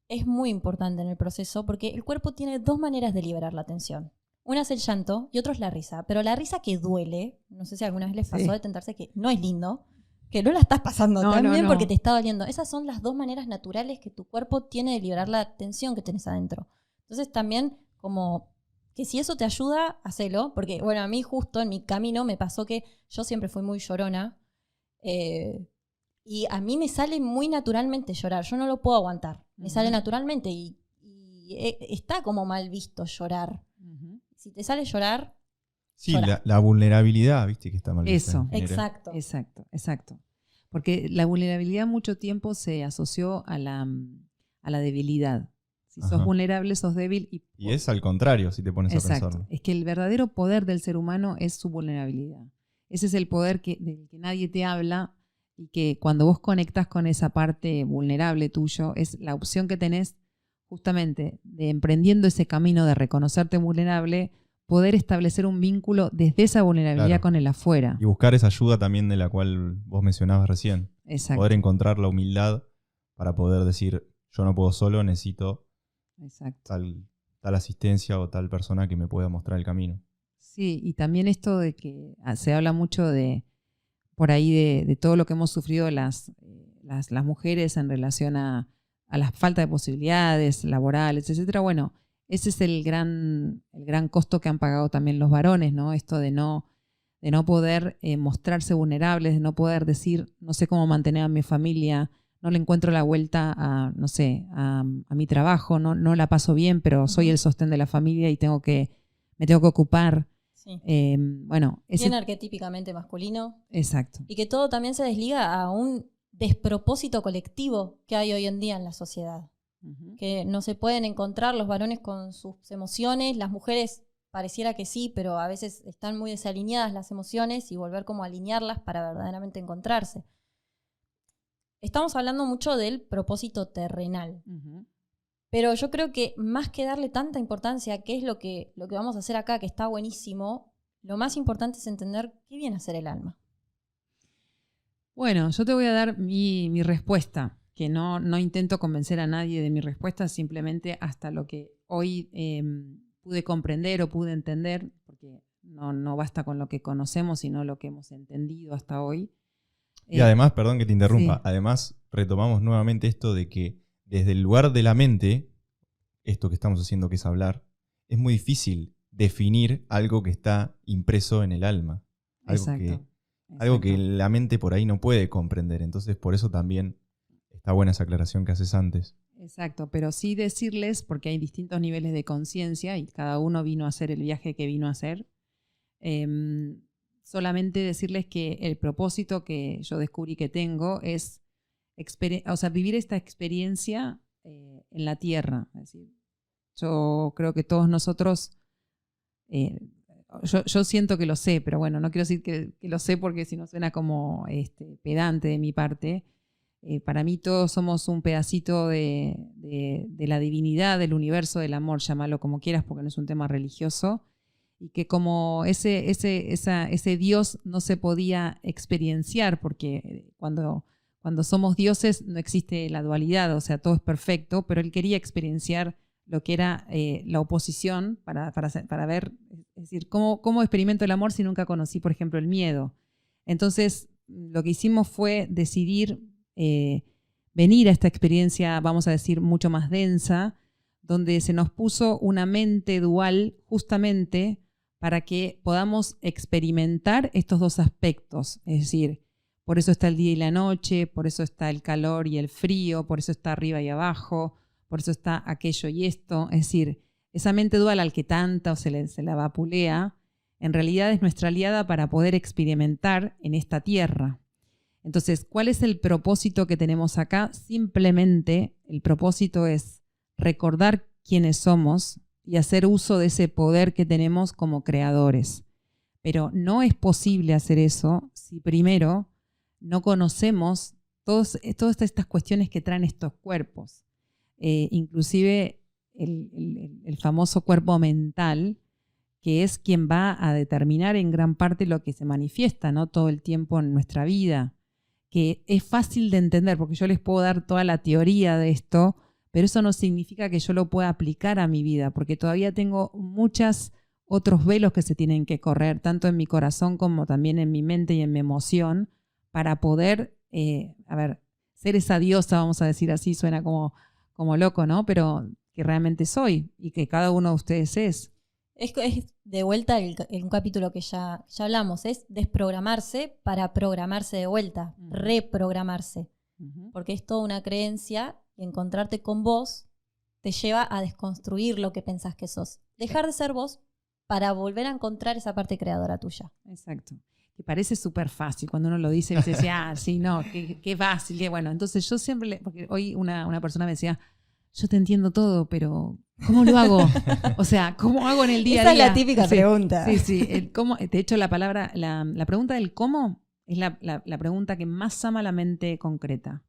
S4: es muy importante en el proceso porque el cuerpo tiene dos maneras de liberar la tensión. Una es el llanto y otra es la risa. Pero la risa que duele, no sé si alguna vez les pasó de tentarse que no es lindo, que no la estás pasando tan bien porque te está doliendo. Esas son las dos maneras naturales que tu cuerpo tiene de liberar la tensión que tenés adentro. Entonces también como... que si eso te ayuda, hacelo, porque bueno, a mí justo en mi camino me pasó que yo siempre fui muy llorona y a mí me sale muy naturalmente llorar, yo no lo puedo aguantar, me sale naturalmente y está como mal visto llorar. Si te sale llorar,
S2: sí, la vulnerabilidad, viste que está mal vista.
S3: Eso,
S4: exacto.
S3: Porque la vulnerabilidad mucho tiempo se asoció a la debilidad. Si sos vulnerable, sos débil. Y
S2: es al contrario, si te pones a pensarlo.
S3: Es que el verdadero poder del ser humano es su vulnerabilidad. Ese es el poder del que nadie te habla y que cuando vos conectás con esa parte vulnerable tuyo, es la opción que tenés justamente de emprendiendo ese camino de reconocerte vulnerable, poder establecer un vínculo desde esa vulnerabilidad con el afuera.
S2: Y buscar esa ayuda también de la cual vos mencionabas recién.
S3: Exacto.
S2: Poder encontrar la humildad para poder decir, yo no puedo solo, necesito... Tal asistencia o tal persona que me pueda mostrar el camino.
S3: Sí, y también esto de que se habla mucho por ahí de todo lo que hemos sufrido las mujeres en relación a la falta de posibilidades laborales, etcétera. Bueno, ese es el gran costo que han pagado también los varones, ¿no? Esto de no poder mostrarse vulnerables, de no poder decir, no sé cómo mantener a mi familia, no le encuentro la vuelta a mi trabajo, no la paso bien, pero soy el sostén de la familia y me tengo que ocupar.
S4: Sí.
S3: Bueno,
S4: bien arquetípicamente masculino.
S3: Exacto.
S4: Y que todo también se desliga a un despropósito colectivo que hay hoy en día en la sociedad. Que no se pueden encontrar los varones con sus emociones, las mujeres pareciera que sí, pero a veces están muy desalineadas las emociones y volver como a alinearlas para verdaderamente encontrarse. Estamos hablando mucho del propósito terrenal. Pero yo creo que más que darle tanta importancia a qué es lo que vamos a hacer acá, que está buenísimo, lo más importante es entender qué viene a hacer el alma.
S3: Bueno, yo te voy a dar mi respuesta, que no intento convencer a nadie de mi respuesta, simplemente hasta lo que hoy pude comprender o pude entender, porque no basta con lo que conocemos, sino lo que hemos entendido hasta hoy.
S2: Y además, perdón que te interrumpa, además retomamos nuevamente esto de que desde el lugar de la mente, esto que estamos haciendo que es hablar, es muy difícil definir algo que está impreso en el alma. Algo que la mente por ahí no puede comprender. Entonces por eso también está buena esa aclaración que haces antes.
S3: Exacto, pero sí decirles, porque hay distintos niveles de conciencia y cada uno vino a hacer el viaje que vino a hacer. Solamente decirles que el propósito que yo descubrí que tengo es vivir esta experiencia en la tierra. Es decir, Yo creo que todos nosotros, yo siento que lo sé, pero bueno, no quiero decir que lo sé porque si no suena como pedante de mi parte. Para mí todos somos un pedacito de la divinidad, del universo, del amor, llámalo como quieras porque no es un tema religioso, y que como ese Dios no se podía experienciar porque cuando somos dioses no existe la dualidad, o sea, todo es perfecto, pero él quería experienciar lo que era la oposición para ver, es decir, cómo experimento el amor si nunca conocí, por ejemplo, el miedo. Entonces, lo que hicimos fue decidir venir a esta experiencia, vamos a decir, mucho más densa, donde se nos puso una mente dual justamente para que podamos experimentar estos dos aspectos, es decir, por eso está el día y la noche, por eso está el calor y el frío, por eso está arriba y abajo, por eso está aquello y esto. Es decir, esa mente dual al que tanta se la vapulea, en realidad es nuestra aliada para poder experimentar en esta tierra. Entonces, ¿cuál es el propósito que tenemos acá? Simplemente el propósito es recordar quiénes somos y hacer uso de ese poder que tenemos como creadores. Pero no es posible hacer eso si primero no conocemos todas estas cuestiones que traen estos cuerpos. Inclusive el famoso cuerpo mental, que es quien va a determinar en gran parte lo que se manifiesta, ¿no? Todo el tiempo en nuestra vida, que es fácil de entender, porque yo les puedo dar toda la teoría de esto, pero eso no significa que yo lo pueda aplicar a mi vida, porque todavía tengo muchos otros velos que se tienen que correr, tanto en mi corazón como también en mi mente y en mi emoción, para poder, ser esa diosa, vamos a decir así, suena como loco, ¿no? Pero que realmente soy y que cada uno de ustedes es.
S4: Es de vuelta un capítulo que ya hablamos, es desprogramarse para programarse de vuelta, reprogramarse. Porque es toda una creencia y encontrarte con vos te lleva a desconstruir lo que pensás que sos. Dejar de ser vos para volver a encontrar esa parte creadora tuya.
S3: Exacto. Que parece súper fácil cuando uno lo dice y se dice, sí, no, qué fácil, qué bueno. Entonces yo siempre, porque hoy una persona me decía, yo te entiendo todo, pero ¿cómo lo hago? O sea, ¿cómo hago en el día a día?
S4: Esa es la típica pregunta.
S3: Sí. El cómo, de hecho, la pregunta del cómo es la pregunta que más ama la mente concreta.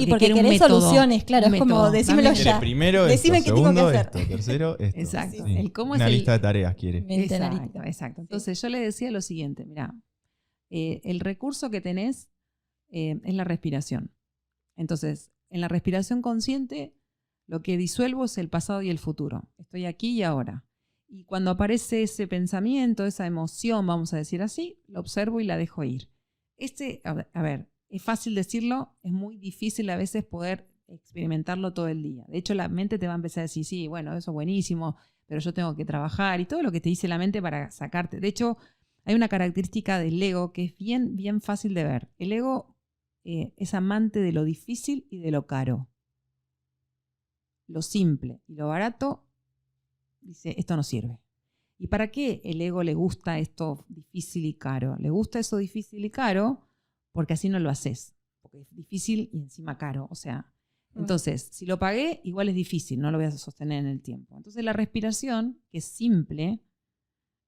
S4: Porque querés soluciones, claro, es como, decímelo ya.
S2: Primero
S4: decime
S2: esto,
S4: qué tengo que
S2: segundo
S4: hacer.
S2: esto, tercero esto.
S3: Exacto.
S2: Sí.
S3: El cómo
S2: Una
S3: es
S2: lista de tareas quiere.
S3: Exacto. Entonces yo le decía lo siguiente, mira, el recurso que tenés es la respiración. Entonces, en la respiración consciente, lo que disuelvo es el pasado y el futuro. Estoy aquí y ahora. Y cuando aparece ese pensamiento, esa emoción, vamos a decir así, lo observo y la dejo ir. A ver, es fácil decirlo, es muy difícil a veces poder experimentarlo todo el día. De hecho, la mente te va a empezar a decir, sí, bueno, eso es buenísimo, pero yo tengo que trabajar y todo lo que te dice la mente para sacarte. De hecho, hay una característica del ego que es bien, bien fácil de ver. El ego es amante de lo difícil y de lo caro. Lo simple y lo barato, dice, esto no sirve. ¿Y para qué el ego le gusta esto difícil y caro? Le gusta eso difícil y caro porque así no lo haces. Porque es difícil y encima caro. O sea, entonces, si lo pagué, igual es difícil, no lo voy a sostener en el tiempo. Entonces la respiración, que es simple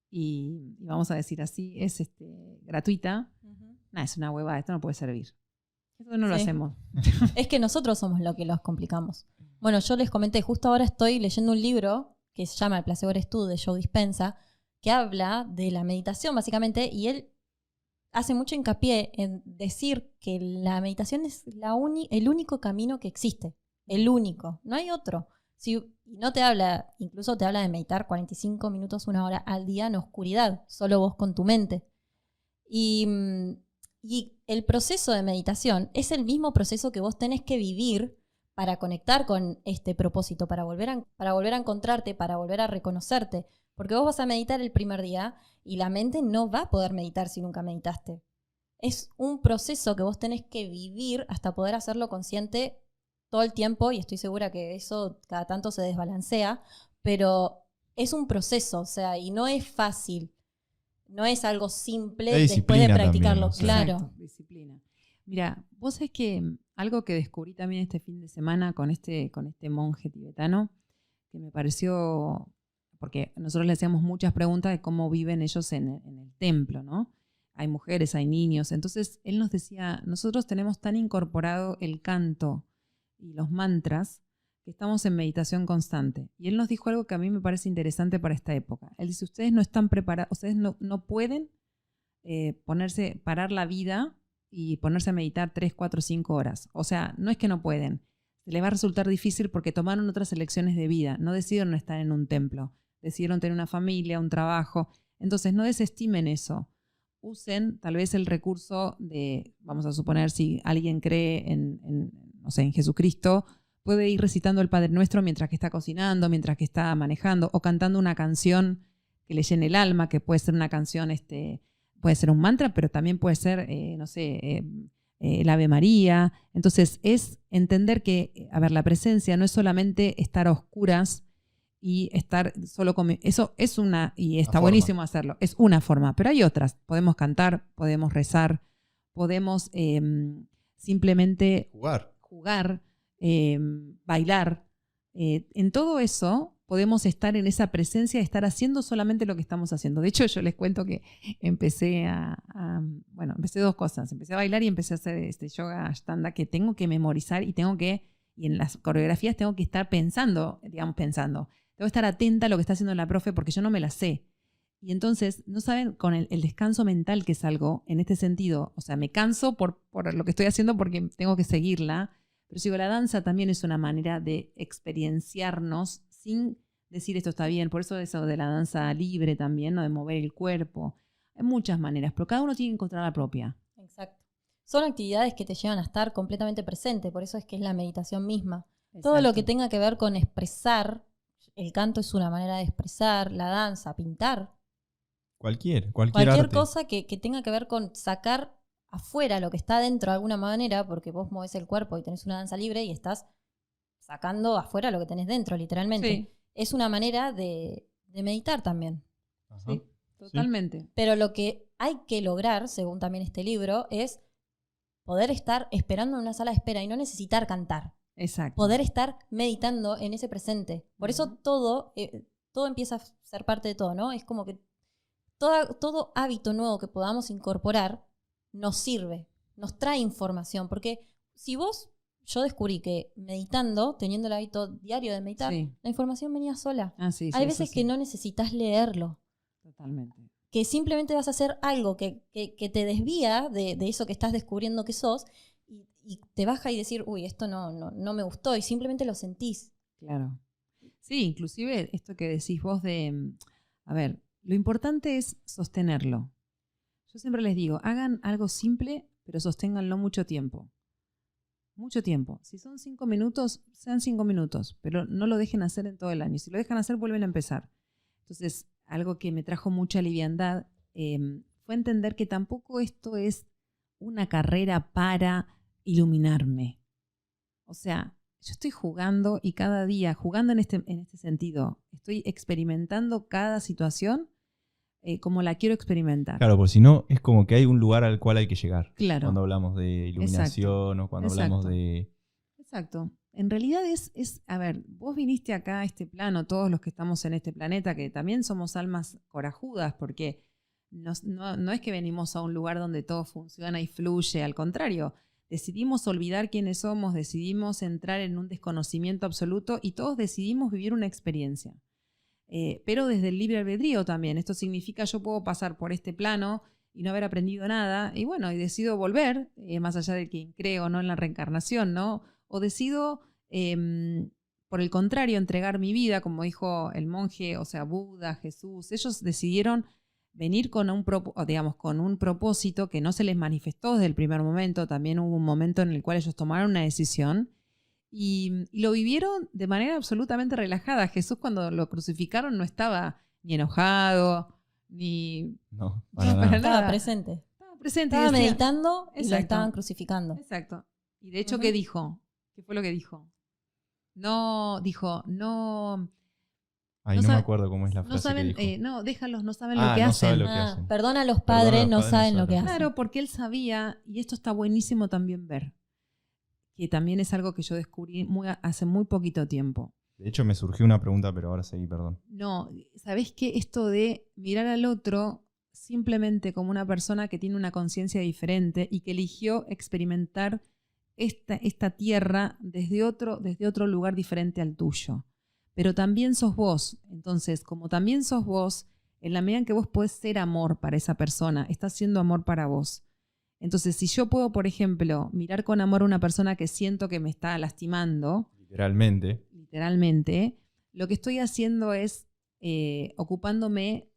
S3: y vamos a decir así, es gratuita, es una huevada, esto no puede servir. Esto no lo hacemos.
S4: Es que nosotros somos los que los complicamos. Bueno, yo les comenté, justo ahora estoy leyendo un libro que se llama El placebo eres tú, de Joe Dispenza, que habla de la meditación básicamente, y él hace mucho hincapié en decir que la meditación es el único camino que existe. El único. No hay otro. Si no te habla, incluso te habla de meditar 45 minutos, 1 hora al día en oscuridad, solo vos con tu mente. Y el proceso de meditación es el mismo proceso que vos tenés que vivir para conectar con este propósito, para volver a encontrarte, para volver a reconocerte. Porque vos vas a meditar el primer día y la mente no va a poder meditar si nunca meditaste. Es un proceso que vos tenés que vivir hasta poder hacerlo consciente todo el tiempo, y estoy segura que eso cada tanto se desbalancea, pero es un proceso, o sea, y no es fácil. No es algo simple después de practicarlo,
S2: también,
S4: claro.
S3: Exacto, disciplina. Mira, vos sabés que algo que descubrí también este fin de semana con este monje tibetano, que me pareció, porque nosotros le hacíamos muchas preguntas de cómo viven ellos en el templo, ¿no? Hay mujeres, hay niños. Entonces él nos decía, nosotros tenemos tan incorporado el canto y los mantras que estamos en meditación constante. Y él nos dijo algo que a mí me parece interesante para esta época. Él dice, ustedes no están preparados, ustedes no pueden parar la vida y ponerse a meditar 3, 4, 5 horas. O sea, no es que no pueden. Se les va a resultar difícil porque tomaron otras elecciones de vida. No decidieron estar en un templo. Decidieron tener una familia, un trabajo. Entonces no desestimen eso. Usen tal vez el recurso de, vamos a suponer, si alguien cree no sé, en Jesucristo, puede ir recitando el Padre Nuestro mientras que está cocinando, mientras que está manejando, o cantando una canción que le llene el alma, que puede ser una canción, puede ser un mantra, pero también puede ser, no sé, el Ave María. Entonces es entender que, a ver, la presencia no es solamente estar a oscuras y estar solo con... Eso es una... Y está buenísimo hacerlo. Es una forma, pero hay otras. Podemos cantar, podemos rezar, podemos simplemente... Jugar, bailar. En todo eso podemos estar en esa presencia, estar haciendo solamente lo que estamos haciendo. De hecho, yo les cuento que empecé empecé 2 cosas. Empecé a bailar y empecé a hacer este yoga ashtanga que tengo que memorizar y en las coreografías tengo que estar pensando. Tengo que estar atenta a lo que está haciendo la profe porque yo no me la sé. Y entonces, no saben, con el descanso mental que es algo en este sentido. O sea, me canso por lo que estoy haciendo porque tengo que seguirla. Pero sigo, la danza también es una manera de experienciarnos sin decir esto está bien. Por eso de la danza libre también, ¿no? De mover el cuerpo. Hay muchas maneras, pero cada uno tiene que encontrar la propia.
S4: Exacto. Son actividades que te llevan a estar completamente presente, por eso es que es la meditación misma.
S3: Exacto.
S4: Todo lo que tenga que ver con expresar, el canto es una manera de expresar, la danza, pintar. Cualquier
S2: arte.
S4: cosa que tenga que ver con sacar afuera lo que está dentro de alguna manera, porque vos movés el cuerpo y tenés una danza libre y estás sacando afuera lo que tenés dentro, literalmente.
S3: Sí.
S4: Es una manera de meditar también.
S2: Ajá.
S3: Sí, totalmente.
S4: Sí. Pero lo que hay que lograr, según también este libro, es poder estar esperando en una sala de espera y no necesitar cantar.
S3: Exacto.
S4: Poder estar meditando en ese presente. Por eso todo empieza a ser parte de todo, ¿no? Es como que todo hábito nuevo que podamos incorporar nos sirve, nos trae información. Porque yo descubrí que meditando, teniendo el hábito diario de meditar, la información venía sola. Hay veces que no necesitas leerlo.
S3: Totalmente.
S4: Que simplemente vas a hacer algo que te desvía de eso que estás descubriendo que sos y te baja y decir, uy, esto no me gustó, y simplemente lo sentís.
S3: Claro. Sí, inclusive esto que decís vos a ver, lo importante es sostenerlo. Yo siempre les digo, hagan algo simple, pero sosténganlo mucho tiempo. Mucho tiempo. Si son 5 minutos, sean 5 minutos, pero no lo dejen hacer en todo el año. Si lo dejan hacer, vuelven a empezar. Entonces, algo que me trajo mucha liviandad fue entender que tampoco esto es una carrera para iluminarme. O sea, yo estoy jugando y cada día, jugando en este sentido, estoy experimentando cada situación como la quiero experimentar.
S2: Claro, porque si no, es como que hay un lugar al cual hay que llegar.
S3: Claro.
S2: Cuando hablamos de iluminación o cuando hablamos de...
S3: Exacto. En realidad a ver, vos viniste acá a este plano, todos los que estamos en este planeta, que también somos almas corajudas, porque no es que venimos a un lugar donde todo funciona y fluye, al contrario, decidimos olvidar quiénes somos, decidimos entrar en un desconocimiento absoluto y todos decidimos vivir una experiencia. Pero desde el libre albedrío también. Esto significa yo puedo pasar por este plano y no haber aprendido nada, y bueno, y decido volver, más allá de quien cree o no en la reencarnación, ¿no? O decido, por el contrario, entregar mi vida, como dijo el monje, o sea, Buda, Jesús. Ellos decidieron venir con un propósito que no se les manifestó desde el primer momento. También hubo un momento en el cual ellos tomaron una decisión y lo vivieron de manera absolutamente relajada. Jesús, cuando lo crucificaron, no estaba ni enojado, ni...
S2: No,
S3: para
S2: nada.
S4: Estaba presente. Estaba meditando y lo estaban crucificando.
S3: Exacto. Y de hecho, ¿qué dijo? ¿Qué fue lo que dijo? Dijo,
S2: Ay, no me acuerdo cómo es la frase que dijo.
S3: Déjalos, no saben lo que
S2: no
S3: hacen.
S2: saben lo que hacen.
S4: Perdona a los padres, no saben lo que hacen.
S3: Claro, porque él sabía, y esto está buenísimo también ver, que también es algo que yo descubrí hace muy poquito tiempo.
S2: De hecho, me surgió una pregunta, pero ahora seguí, perdón.
S3: No, ¿sabés qué? Esto de mirar al otro simplemente como una persona que tiene una conciencia diferente y que eligió experimentar esta tierra desde otro lugar diferente al tuyo. Pero también sos vos. Entonces, como también sos vos, en la medida en que vos podés ser amor para esa persona, estás siendo amor para vos. Entonces, si yo puedo, por ejemplo, mirar con amor a una persona que siento que me está lastimando, literalmente, lo que estoy haciendo es ocupándome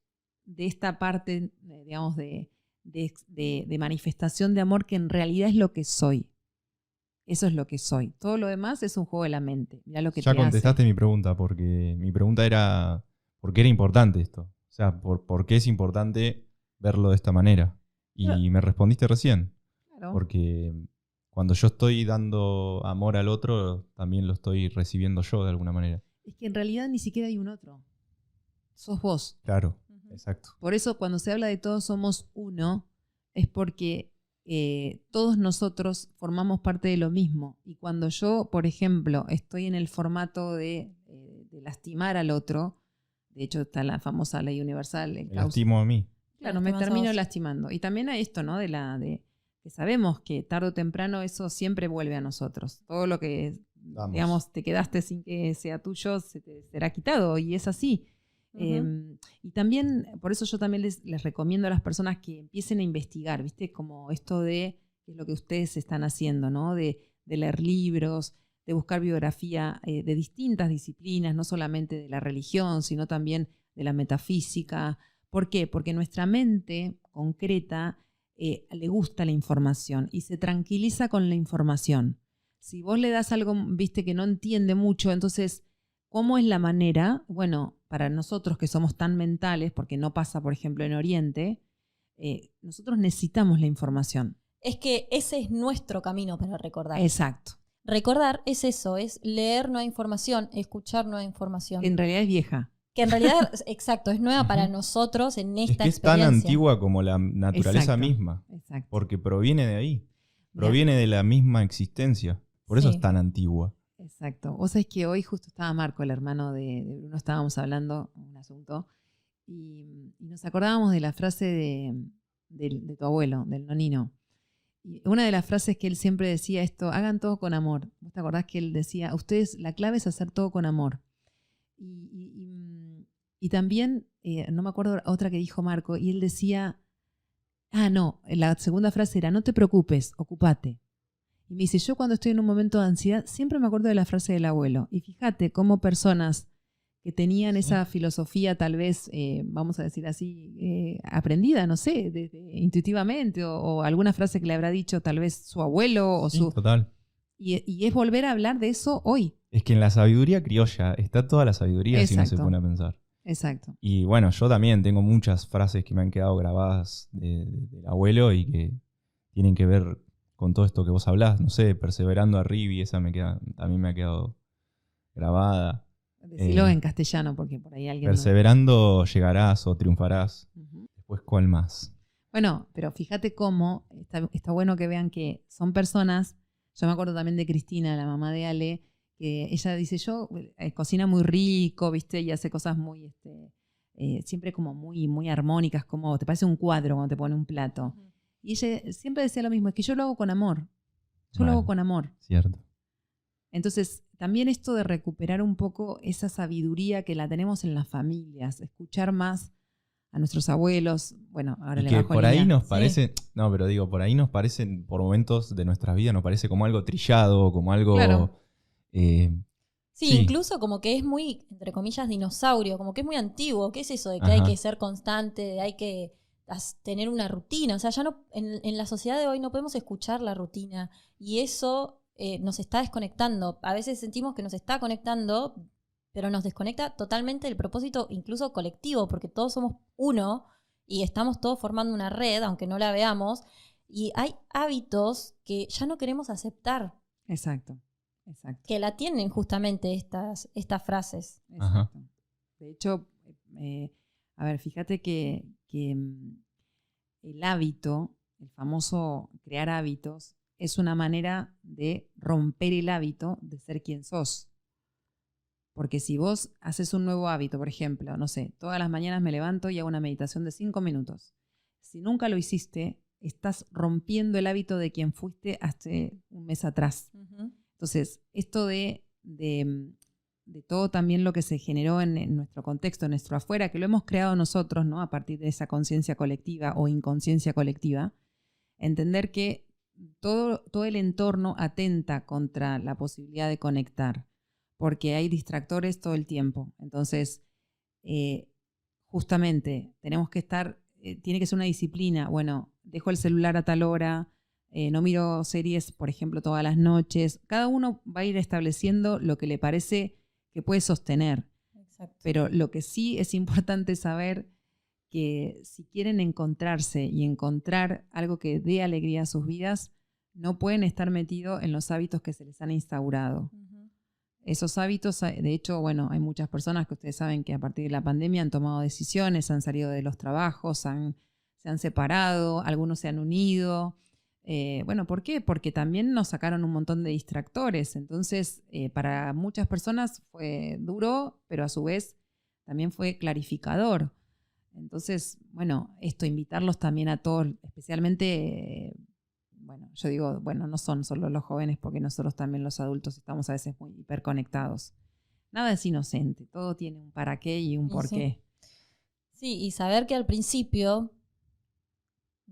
S3: de esta parte, digamos, de manifestación de amor que en realidad es lo que soy. Eso es lo que soy. Todo lo demás es un juego de la mente. Mirá lo que
S2: Ya
S3: te
S2: contestaste
S3: hace.
S2: mi pregunta, porque mi pregunta era ¿por qué era importante esto? O sea, ¿por qué es importante verlo de esta manera? Y me respondiste recién.
S3: Claro.
S2: Porque cuando yo estoy dando amor al otro, también lo estoy recibiendo yo de alguna manera.
S3: Es que en realidad ni siquiera hay un otro. Sos vos.
S2: Claro, exacto.
S3: Por eso cuando se habla de todos somos uno, es porque todos nosotros formamos parte de lo mismo. Y cuando yo, por ejemplo, estoy en el formato de lastimar al otro, de hecho está la famosa ley universal.
S2: Me lastimo a mí.
S3: Claro, me termino lastimando. Y también hay esto, ¿no? De que sabemos que tarde o temprano eso siempre vuelve a nosotros. Todo lo que, digamos, te quedaste sin que sea tuyo, se te será quitado. Y es así. Y también, por eso yo también les recomiendo a las personas que empiecen a investigar, ¿viste? Como esto de, que es lo que ustedes están haciendo, ¿no? De leer libros, de buscar biografía de distintas disciplinas, no solamente de la religión, sino también de la metafísica. ¿Por qué? Porque nuestra mente concreta le gusta la información y se tranquiliza con la información. Si vos le das algo, viste, que no entiende mucho, entonces, ¿cómo es la manera? Bueno, para nosotros que somos tan mentales, porque no pasa, por ejemplo, en Oriente, nosotros necesitamos la información.
S4: Es que ese es nuestro camino para recordar.
S3: Exacto.
S4: Recordar es eso, es leer nueva información, escuchar nueva información.
S3: En realidad es vieja.
S4: Que en realidad, exacto, es nueva para nosotros en esta experiencia.
S2: Es tan antigua como la naturaleza misma.
S3: Exacto.
S2: Porque proviene de ahí. Proviene de la misma existencia. Por eso es tan antigua.
S3: Exacto. Vos sabés que hoy justo estaba Marco, el hermano de Bruno, estábamos hablando un asunto y nos acordábamos de la frase de tu abuelo, del nonino. Y una de las frases que él siempre decía esto, hagan todo con amor. ¿Vos te acordás que él decía, ustedes, la clave es hacer todo con amor? Y también, no me acuerdo otra que dijo Marco, y él decía, la segunda frase era, no te preocupes, ocupate. Y me dice, yo cuando estoy en un momento de ansiedad, siempre me acuerdo de la frase del abuelo. Y fíjate cómo personas que tenían esa filosofía tal vez, vamos a decir así, aprendida, no sé, intuitivamente, o alguna frase que le habrá dicho tal vez su abuelo o su...
S2: Total.
S3: Y es volver a hablar de eso hoy.
S2: Es que en la sabiduría criolla está toda la sabiduría. Exacto. Si uno se pone a pensar.
S3: Exacto.
S2: Y bueno, yo también tengo muchas frases que me han quedado grabadas del abuelo y que tienen que ver con todo esto que vos hablás. No sé, perseverando arriba, esa también me ha quedado grabada.
S3: Decilo en castellano porque por ahí alguien...
S2: Perseverando llegarás o triunfarás. Después, ¿cuál más?
S3: Bueno, pero fíjate cómo está bueno que vean que son personas. Yo me acuerdo también de Cristina, la mamá de Ale, que ella dice, yo cocina muy rico, ¿viste? Y hace cosas muy, siempre como muy, muy armónicas, como te parece un cuadro cuando te pone un plato. Y ella siempre decía lo mismo, es que yo lo hago con amor. Yo lo hago con amor.
S2: Cierto.
S3: Entonces, también esto de recuperar un poco esa sabiduría que la tenemos en las familias, escuchar más a nuestros abuelos, bueno, ahora
S2: y
S3: le
S2: que
S3: bajo
S2: por ahí nos
S3: parece,
S2: no, pero digo, por ahí nos parece, por momentos de nuestras vidas, nos parece como algo trillado, como algo...
S3: Claro.
S4: Sí, incluso como que es muy, entre comillas, dinosaurio, como que es muy antiguo. ¿Qué es eso de que hay que ser constante, de hay que tener una rutina? O sea, ya no, en la sociedad de hoy no podemos escuchar la rutina y eso nos está desconectando. A veces sentimos que nos está conectando, pero nos desconecta totalmente del propósito, incluso colectivo, porque todos somos uno y estamos todos formando una red, aunque no la veamos, y hay hábitos que ya no queremos aceptar.
S3: Exacto. Exacto.
S4: Que la tienen justamente estas frases.
S3: Exacto. De hecho, a ver, fíjate que el hábito, el famoso crear hábitos, es una manera de romper el hábito de ser quien sos. Porque si vos haces un nuevo hábito, por ejemplo, no sé, todas las mañanas me levanto y hago una meditación de 5 minutos. Si nunca lo hiciste, estás rompiendo el hábito de quien fuiste hace un mes atrás. Entonces, esto de todo también lo que se generó en nuestro contexto, en nuestro afuera, que lo hemos creado nosotros, ¿no? A partir de esa conciencia colectiva o inconsciencia colectiva, entender que todo el entorno atenta contra la posibilidad de conectar, porque hay distractores todo el tiempo. Entonces, justamente, tenemos que estar, tiene que ser una disciplina. Bueno, dejo el celular a tal hora, no miro series, por ejemplo, todas las noches. Cada uno va a ir estableciendo lo que le parece que puede sostener.
S4: Exacto.
S3: Pero lo que sí es importante saber que si quieren encontrarse y encontrar algo que dé alegría a sus vidas, no pueden estar metidos en los hábitos que se les han instaurado. Esos hábitos, de hecho, bueno, hay muchas personas que ustedes saben que a partir de la pandemia han tomado decisiones, han salido de los trabajos, se han separado, algunos se han unido. Bueno, ¿por qué? Porque también nos sacaron un montón de distractores. Entonces, para muchas personas fue duro, pero a su vez también fue clarificador. Entonces, bueno, invitarlos también a todos, especialmente, bueno, yo digo, bueno, no son solo los jóvenes, porque nosotros también los adultos estamos a veces muy hiperconectados. Nada es inocente, todo tiene un para qué y un por qué.
S4: Sí, y saber que al principio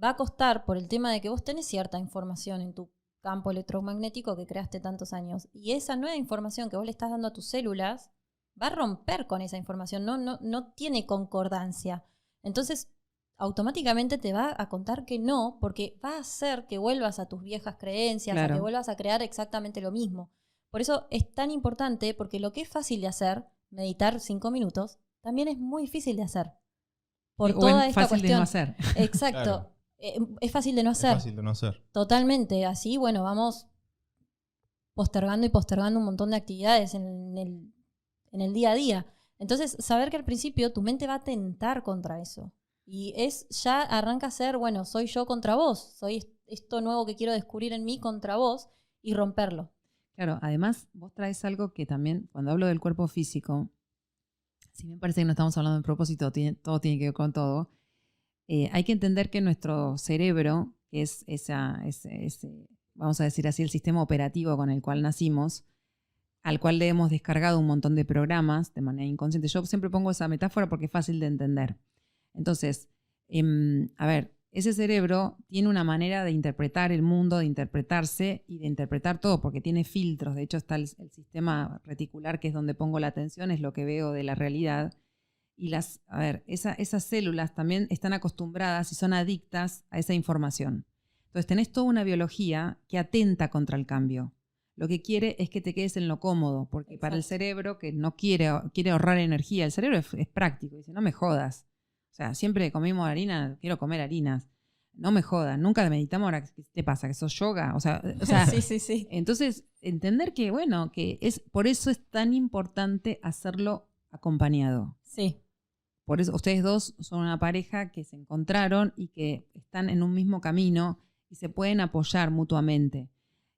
S4: va a costar por el tema de que vos tenés cierta información en tu campo electromagnético que creaste tantos años. Y esa nueva información que vos le estás dando a tus células va a romper con esa información, no tiene concordancia. Entonces, automáticamente te va a contar que no, porque va a hacer que vuelvas a tus viejas creencias,
S3: Claro.
S4: a que vuelvas a crear exactamente lo mismo. Por eso es tan importante, porque lo que es fácil de hacer, meditar 5 minutos, también es muy difícil de hacer. Por toda esta
S3: fácil
S4: cuestión.
S3: de no hacer.
S4: Exacto.
S2: Claro.
S4: Es fácil de no hacer.
S2: Es fácil de no hacer.
S4: Totalmente. Así, bueno, vamos postergando y postergando un montón de actividades en el día a día. Entonces, saber que al principio tu mente va a tentar contra eso. Y ya arranca a ser, bueno, soy yo contra vos. Soy esto nuevo que quiero descubrir en mí contra vos y romperlo.
S3: Claro, además vos traes algo que también, cuando hablo del cuerpo físico, si bien parece que no estamos hablando de propósito, todo tiene que ver con todo, hay que entender que nuestro cerebro, que es vamos a decir así, el sistema operativo con el cual nacimos, al cual le hemos descargado un montón de programas de manera inconsciente. Yo siempre pongo esa metáfora porque es fácil de entender. Entonces, a ver, ese cerebro tiene una manera de interpretar el mundo, de interpretarse y de interpretar todo, porque tiene filtros. De hecho, está el sistema reticular, que es donde pongo la atención, es lo que veo de la realidad. Y esas células también están acostumbradas y son adictas a esa información. Entonces, tenés toda una biología que atenta contra el cambio. Lo que quiere es que te quedes en lo cómodo, porque
S4: Exacto.
S3: para el cerebro, que no quiere ahorrar energía, el cerebro es práctico, dice, no me jodas. O sea, siempre comimos harina, quiero comer harinas. No me jodas, nunca meditamos ahora. ¿Qué te pasa? ¿Que sos yoga? O sea,
S4: Sí.
S3: Entonces, entender que, bueno, por eso es tan importante hacerlo acompañado.
S4: Sí.
S3: Por eso ustedes dos son una pareja que se encontraron y que están en un mismo camino y se pueden apoyar mutuamente.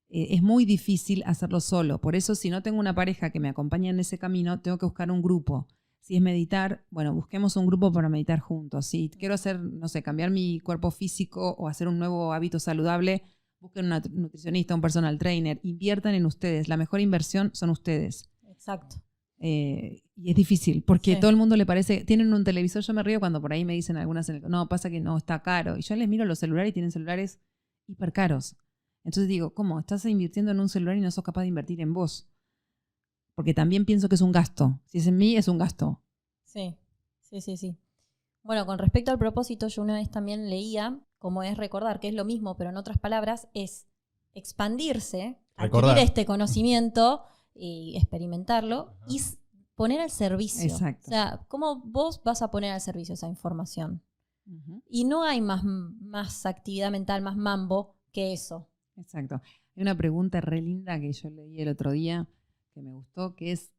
S3: Es muy difícil hacerlo solo. Por eso, si no tengo una pareja que me acompañe en ese camino, tengo que buscar un grupo. Si es meditar, bueno, busquemos un grupo para meditar juntos. Si quiero hacer, no sé, cambiar mi cuerpo físico o hacer un nuevo hábito saludable, busquen una nutricionista, un personal trainer. Inviertan en ustedes. La mejor inversión son ustedes.
S4: Exacto.
S3: Y es difícil, porque
S4: Sí.
S3: todo el mundo le parece, tienen un televisor, yo me río cuando por ahí me dicen algunas, no, pasa que no, está caro. Y yo les miro los celulares y tienen celulares hiper caros. Entonces digo, ¿cómo? Estás invirtiendo en un celular y no sos capaz de invertir en vos. Porque también pienso que es un gasto. Si es en mí, es un gasto.
S4: Sí. Bueno, con respecto al propósito, yo una vez también leía cómo es recordar, que es lo mismo, pero en otras palabras, es expandirse,
S2: Recordar.
S4: adquirir este conocimiento y experimentarlo y poner al servicio.
S3: Exacto.
S4: O sea, ¿cómo vos vas a poner al servicio esa información? Y no hay más actividad mental, más mambo que eso.
S3: Exacto. Hay una pregunta re linda que yo leí el otro día que me gustó, que es,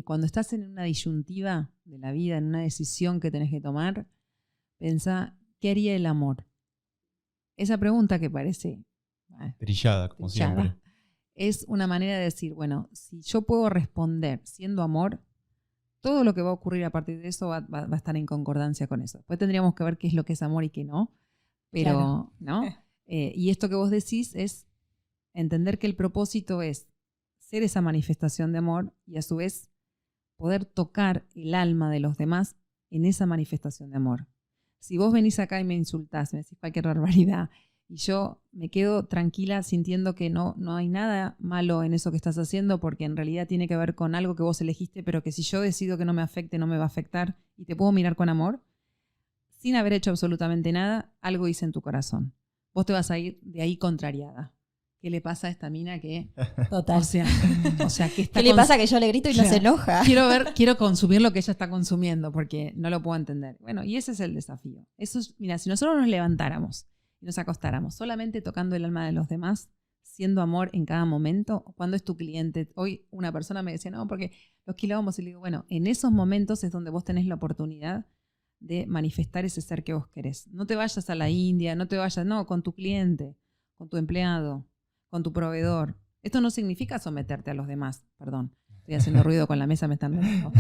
S3: cuando estás en una disyuntiva de la vida, en una decisión que tenés que tomar, pensá, ¿qué haría el amor? Esa pregunta que parece
S2: Trillada, como
S3: trillada,
S2: siempre.
S3: es una manera de decir, bueno, si yo puedo responder siendo amor, todo lo que va a ocurrir a partir de eso va a estar en concordancia con eso. Después tendríamos que ver qué es lo que es amor y qué no. Pero,
S4: Claro.
S3: ¿no? Y esto que vos decís es entender que el propósito es ser esa manifestación de amor y a su vez poder tocar el alma de los demás en esa manifestación de amor. Si vos venís acá y me insultás, me decís cualquier barbaridad, y yo me quedo tranquila sintiendo que no hay nada malo en eso que estás haciendo, porque en realidad tiene que ver con algo que vos elegiste, pero que si yo decido que no me afecte, no me va a afectar, y te puedo mirar con amor, sin haber hecho absolutamente nada, algo hice en tu corazón. Vos te vas a ir de ahí contrariada. ¿Qué le pasa a esta mina que...
S4: Total.
S3: O sea que está
S4: ¿Qué le pasa que yo le grito y no se enoja?
S3: Quiero consumir lo que ella está consumiendo porque no lo puedo entender. Bueno, y ese es el desafío. Eso es, mira, si nosotros nos levantáramos y nos acostáramos solamente tocando el alma de los demás, siendo amor en cada momento, cuando es tu cliente. Hoy una persona me decía, no, porque los quilombos, y le digo, bueno, en esos momentos es donde vos tenés la oportunidad de manifestar ese ser que vos querés. No te vayas a la India, no te vayas, no, con tu cliente, con tu empleado, con tu proveedor. Esto no significa someterte a los demás, perdón. Estoy haciendo ruido con la mesa, me están viendo.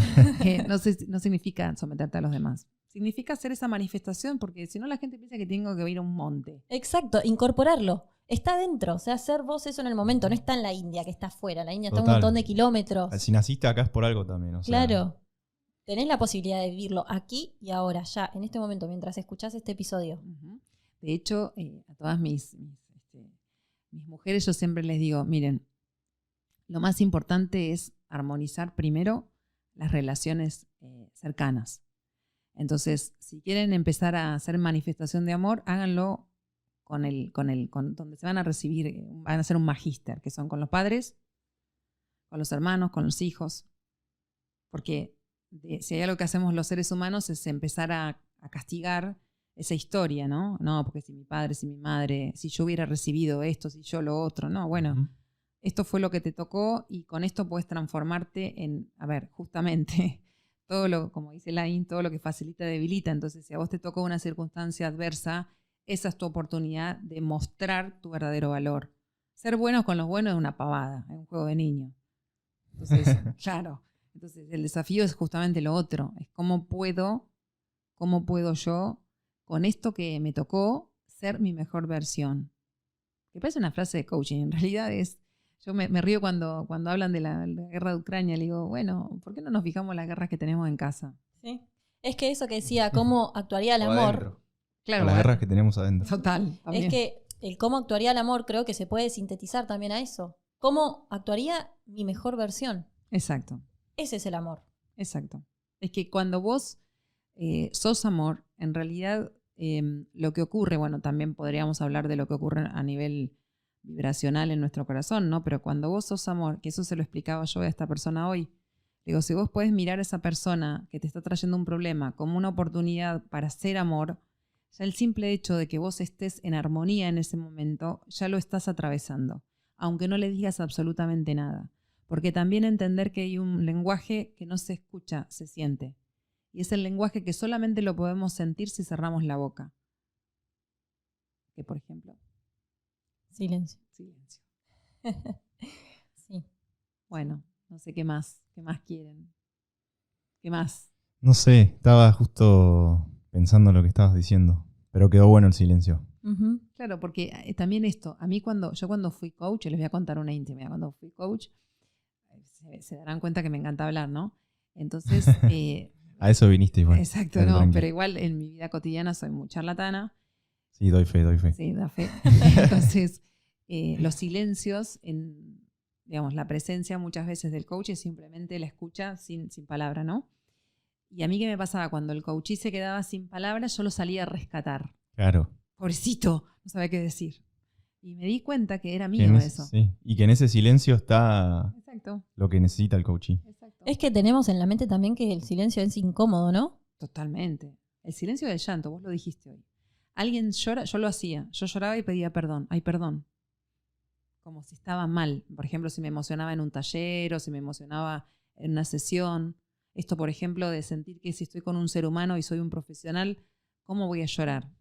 S3: No significa someterte a los demás. Significa hacer esa manifestación, porque si no la gente piensa que tengo que ir a un monte.
S4: Exacto, incorporarlo. Está dentro, o sea, hacer vos eso en el momento, no está en la India, que está afuera. La India está a un
S2: Total.
S4: montón de kilómetros.
S2: Si naciste acá es por algo también. O sea,
S4: Claro. Tenés la posibilidad de vivirlo aquí y ahora, ya, en este momento, mientras escuchás este episodio.
S3: Uh-huh. De hecho, a todas mis mujeres yo siempre les digo, miren, lo más importante es armonizar primero las relaciones cercanas. Entonces, si quieren empezar a hacer manifestación de amor, háganlo con donde se van a recibir, van a hacer un magíster, que son con los padres, con los hermanos, con los hijos. Porque si hay algo que hacemos los seres humanos es empezar a castigar esa historia, ¿no? No, porque si mi padre, si mi madre, si yo hubiera recibido esto, si yo lo otro, no, bueno, esto fue lo que te tocó y con esto puedes transformarte en, a ver, justamente, todo lo, como dice Lain, todo lo que facilita debilita. Entonces, si a vos te tocó una circunstancia adversa, esa es tu oportunidad de mostrar tu verdadero valor. Ser buenos con los buenos es una pavada, es un juego de niño. Entonces, claro. Entonces, el desafío es justamente lo otro. Es cómo puedo yo, con esto que me tocó, ser mi mejor versión. Que parece una frase de coaching. En realidad es... Yo me río cuando hablan de la guerra de Ucrania. Le digo, bueno, ¿por qué no nos fijamos en las guerras que tenemos en casa?
S4: Sí. Es que eso que decía, cómo actuaría el amor.
S3: Claro,
S2: las guerras que tenemos adentro.
S3: Total. También.
S4: Es que el cómo actuaría el amor creo que se puede sintetizar también a eso. ¿Cómo actuaría mi mejor versión?
S3: Exacto.
S4: Ese es el amor.
S3: Exacto. Es que cuando vos sos amor, en realidad lo que ocurre, bueno, también podríamos hablar de lo que ocurre a nivel vibracional en nuestro corazón, ¿no? Pero cuando vos sos amor, que eso se lo explicaba yo a esta persona hoy, digo, si vos podés mirar a esa persona que te está trayendo un problema como una oportunidad para ser amor, ya el simple hecho de que vos estés en armonía en ese momento, ya lo estás atravesando, aunque no le digas absolutamente nada. Porque también entender que hay un lenguaje que no se escucha, se siente. Y es el lenguaje que solamente lo podemos sentir si cerramos la boca. Que, por ejemplo...
S4: Silencio.
S3: Silencio.
S4: Sí.
S3: Bueno, no sé qué más quieren. ¿Qué más?
S2: No sé, estaba justo pensando lo que estabas diciendo, pero quedó bueno el silencio.
S4: Uh-huh.
S3: Claro, porque también esto, a mí cuando fui coach, les voy a contar una intimidad, cuando fui coach, se darán cuenta que me encanta hablar, ¿no? Entonces...
S2: a eso viniste igual.
S3: Exacto, no, tranquilo. Pero igual en mi vida cotidiana soy muy charlatana.
S2: Sí, doy fe.
S3: Sí, da fe. Entonces, los silencios, digamos, la presencia muchas veces del coach es simplemente la escucha sin palabra, ¿no? Y a mí, ¿qué me pasaba? Cuando el coachí se quedaba sin palabras, yo lo salía a rescatar.
S2: Claro.
S3: Pobrecito, no sabía qué decir. Y me di cuenta que era mío eso.
S2: Sí. Y que en ese silencio está
S3: Exacto.
S2: Lo que necesita el coachí.
S3: Exacto.
S4: Es que tenemos en la mente también que el silencio es incómodo, ¿no?
S3: Totalmente. El silencio del llanto, vos lo dijiste hoy. Alguien llora, yo lo hacía. Yo lloraba y pedía perdón. Ay, perdón. Como si estaba mal. Por ejemplo, si me emocionaba en un taller o si me emocionaba en una sesión. Esto, por ejemplo, de sentir que si estoy con un ser humano y soy un profesional, ¿cómo voy a llorar?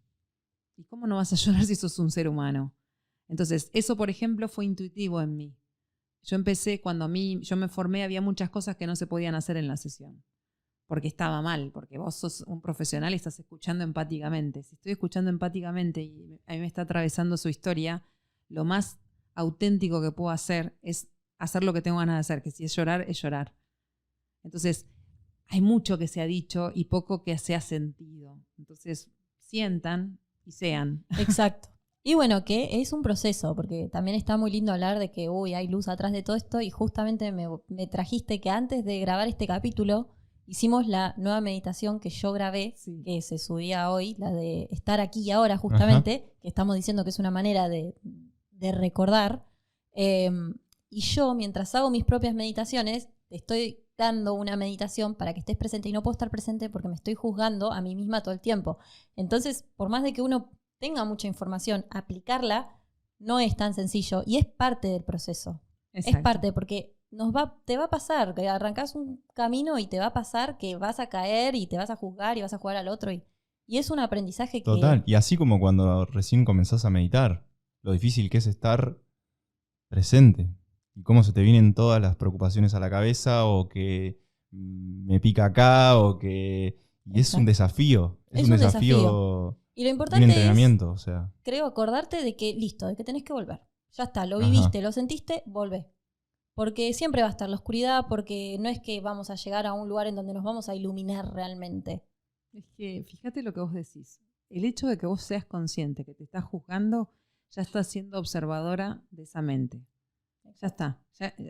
S3: ¿Y cómo no vas a llorar si sos un ser humano? Entonces, eso, por ejemplo, fue intuitivo en mí. Yo empecé cuando yo me formé, había muchas cosas que no se podían hacer en la sesión. Porque estaba mal, porque vos sos un profesional y estás escuchando empáticamente. Si estoy escuchando empáticamente y a mí me está atravesando su historia, lo más auténtico que puedo hacer es hacer lo que tengo ganas de hacer, que si es llorar, es llorar. Entonces, hay mucho que se ha dicho y poco que se ha sentido. Entonces, sientan y sean.
S4: Exacto. Y bueno, que es un proceso, porque también está muy lindo hablar de que hay luz atrás de todo esto, y justamente me trajiste que antes de grabar este capítulo hicimos la nueva meditación que yo grabé,
S3: Sí.
S4: que se subía hoy, la de estar aquí y ahora justamente, que estamos diciendo que es una manera de recordar. Y yo, mientras hago mis propias meditaciones, te estoy dando una meditación para que estés presente, y no puedo estar presente porque me estoy juzgando a mí misma todo el tiempo. Entonces, por más de que uno tenga mucha información, aplicarla no es tan sencillo, y es parte del proceso.
S3: Exacto.
S4: Es parte, porque te va a pasar, que arrancás un camino y te va a pasar que vas a caer y te vas a juzgar y vas a jugar al otro, y es un aprendizaje que...
S2: Total, y así como cuando recién comenzás a meditar, lo difícil que es estar presente y cómo se te vienen todas las preocupaciones a la cabeza, o que me pica acá, o que... Y es un desafío, es un desafío
S4: Y lo
S2: y
S4: importante
S2: un entrenamiento, o sea.
S4: creo, acordarte de que listo, de que tenés que volver. Ya está, lo
S2: Ajá.
S4: viviste, lo sentiste, volvé. Porque siempre va a estar la oscuridad, porque no es que vamos a llegar a un lugar en donde nos vamos a iluminar realmente.
S3: Es que fíjate lo que vos decís. El hecho de que vos seas consciente que te estás juzgando, ya estás siendo observadora de esa mente. Ya está.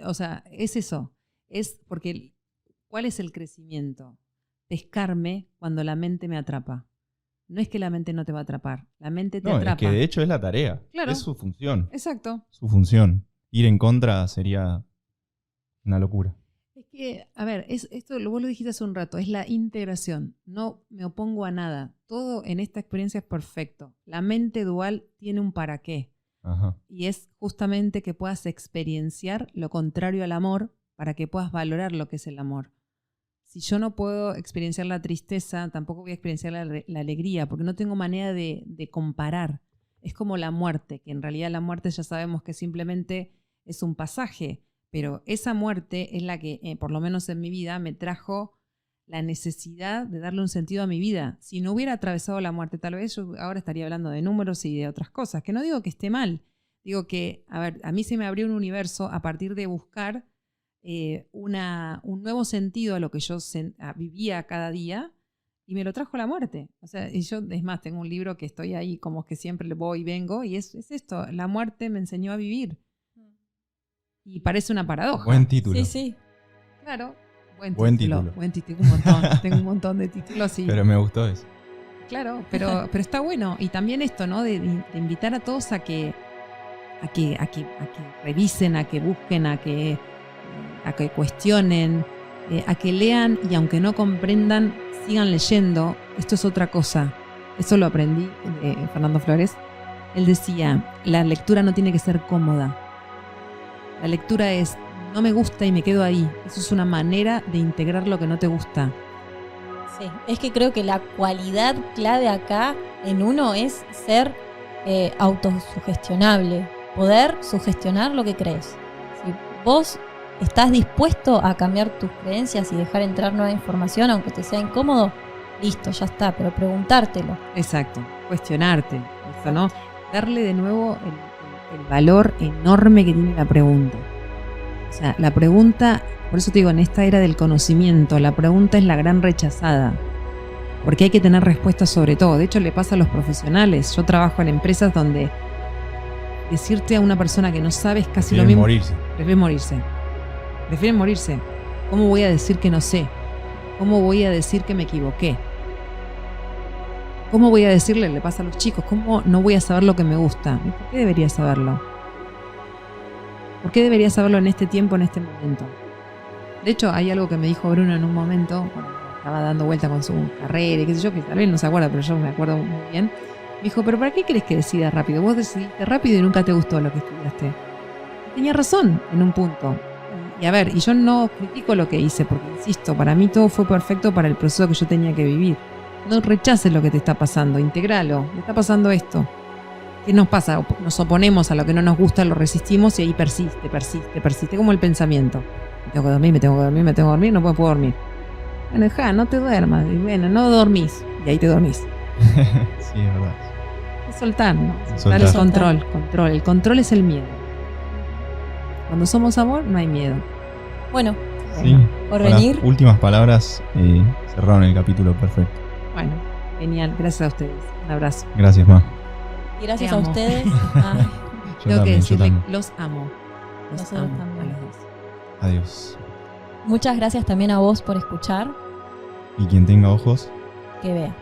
S3: O sea, es eso. Es porque, ¿cuál es el crecimiento? Pescarme cuando la mente me atrapa. No es que la mente no te va a atrapar, la mente te
S2: No,
S3: atrapa.
S2: es que de hecho es la tarea,
S3: Claro.
S2: es su función.
S3: Exacto.
S2: Su función. Ir en contra sería una locura.
S3: Es que, a ver, esto vos lo dijiste hace un rato, es la integración. No me opongo a nada. Todo en esta experiencia es perfecto. La mente dual tiene un para qué.
S2: Ajá.
S3: Y es justamente que puedas experienciar lo contrario al amor para que puedas valorar lo que es el amor. Si yo no puedo experienciar la tristeza, tampoco voy a experienciar la alegría, porque no tengo manera de comparar. Es como la muerte, que en realidad la muerte ya sabemos que simplemente es un pasaje, pero esa muerte es la que, por lo menos en mi vida, me trajo la necesidad de darle un sentido a mi vida. Si no hubiera atravesado la muerte, tal vez yo ahora estaría hablando de números y de otras cosas, que no digo que esté mal. Digo que, a ver, a mí se me abrió un universo a partir de buscar un nuevo sentido a lo que yo vivía cada día, y me lo trajo la muerte. O sea, y yo, es más, tengo un libro que estoy ahí como que siempre le voy y vengo, y es esto, la muerte me enseñó a vivir. Y parece una paradoja.
S2: Buen título.
S4: Sí, sí.
S3: Claro,
S2: Buen título.
S3: Buen título, un montón. Tengo un montón de títulos y...
S2: Pero me gustó eso.
S3: Claro, pero está bueno. Y también esto, ¿no? De invitar a todos a que revisen, a que busquen, a que cuestionen, a que lean, y aunque no comprendan, sigan leyendo. Esto es otra cosa. Eso lo aprendí de Fernando Flores. Él decía, la lectura no tiene que ser cómoda. La lectura es, no me gusta y me quedo ahí. Eso es una manera de integrar lo que no te gusta.
S4: Sí, es que creo que la cualidad clave acá en uno es ser autosugestionable, poder sugestionar lo que crees. Si vos estás dispuesto a cambiar tus creencias y dejar entrar nueva información, aunque te sea incómodo, listo, ya está, pero preguntártelo.
S3: Exacto, cuestionarte, eso, ¿no? Darle de nuevo el valor enorme que tiene la pregunta. O sea, la pregunta, por eso te digo, en esta era del conocimiento, la pregunta es la gran rechazada, porque hay que tener respuestas sobre todo. De hecho, le pasa a los profesionales. Yo trabajo en empresas donde decirte a una persona que no sabe es casi lo mismo. Prefieren morirse. ¿Cómo voy a decir que no sé? ¿Cómo voy a decir que me equivoqué? ¿Cómo voy a decirle, le pasa a los chicos, cómo no voy a saber lo que me gusta? ¿Y por qué debería saberlo? ¿Por qué debería saberlo en este tiempo, en este momento? De hecho, hay algo que me dijo Bruno en un momento, cuando estaba dando vuelta con su carrera y qué sé yo, que tal vez no se acuerda, pero yo me acuerdo muy bien. Me dijo, ¿pero para qué crees que decidas rápido? Vos decidiste rápido y nunca te gustó lo que estudiaste. Tenía razón en un punto. Y a ver, y yo no critico lo que hice, porque insisto, para mí todo fue perfecto para el proceso que yo tenía que vivir. No rechaces lo que te está pasando, integralo. Me está pasando esto. ¿Qué nos pasa? Nos oponemos a lo que no nos gusta, lo resistimos y ahí persiste, como el pensamiento. Me tengo que dormir, no puedo dormir. Bueno, no te duermas. Y bueno, no dormís. Y ahí te dormís.
S2: Sí, es verdad.
S3: Es soltar, ¿no?
S2: Soltar.
S3: El control. El control es el miedo. Cuando somos amor, no hay miedo.
S4: Bueno,
S2: Sí.
S4: por
S2: Con
S4: venir.
S2: Las últimas palabras cerraron el capítulo perfecto.
S3: Bueno, genial. Gracias a ustedes. Un abrazo.
S2: Gracias, Ma.
S4: Y gracias
S3: Te
S4: a
S3: amo.
S4: ustedes.
S3: Tengo que decirle,
S2: también.
S3: los amo. Los
S4: Nosotros
S3: amo
S4: también.
S3: a los dos.
S2: Adiós.
S4: Muchas gracias también a vos por escuchar.
S2: Y quien tenga ojos,
S4: Que vea.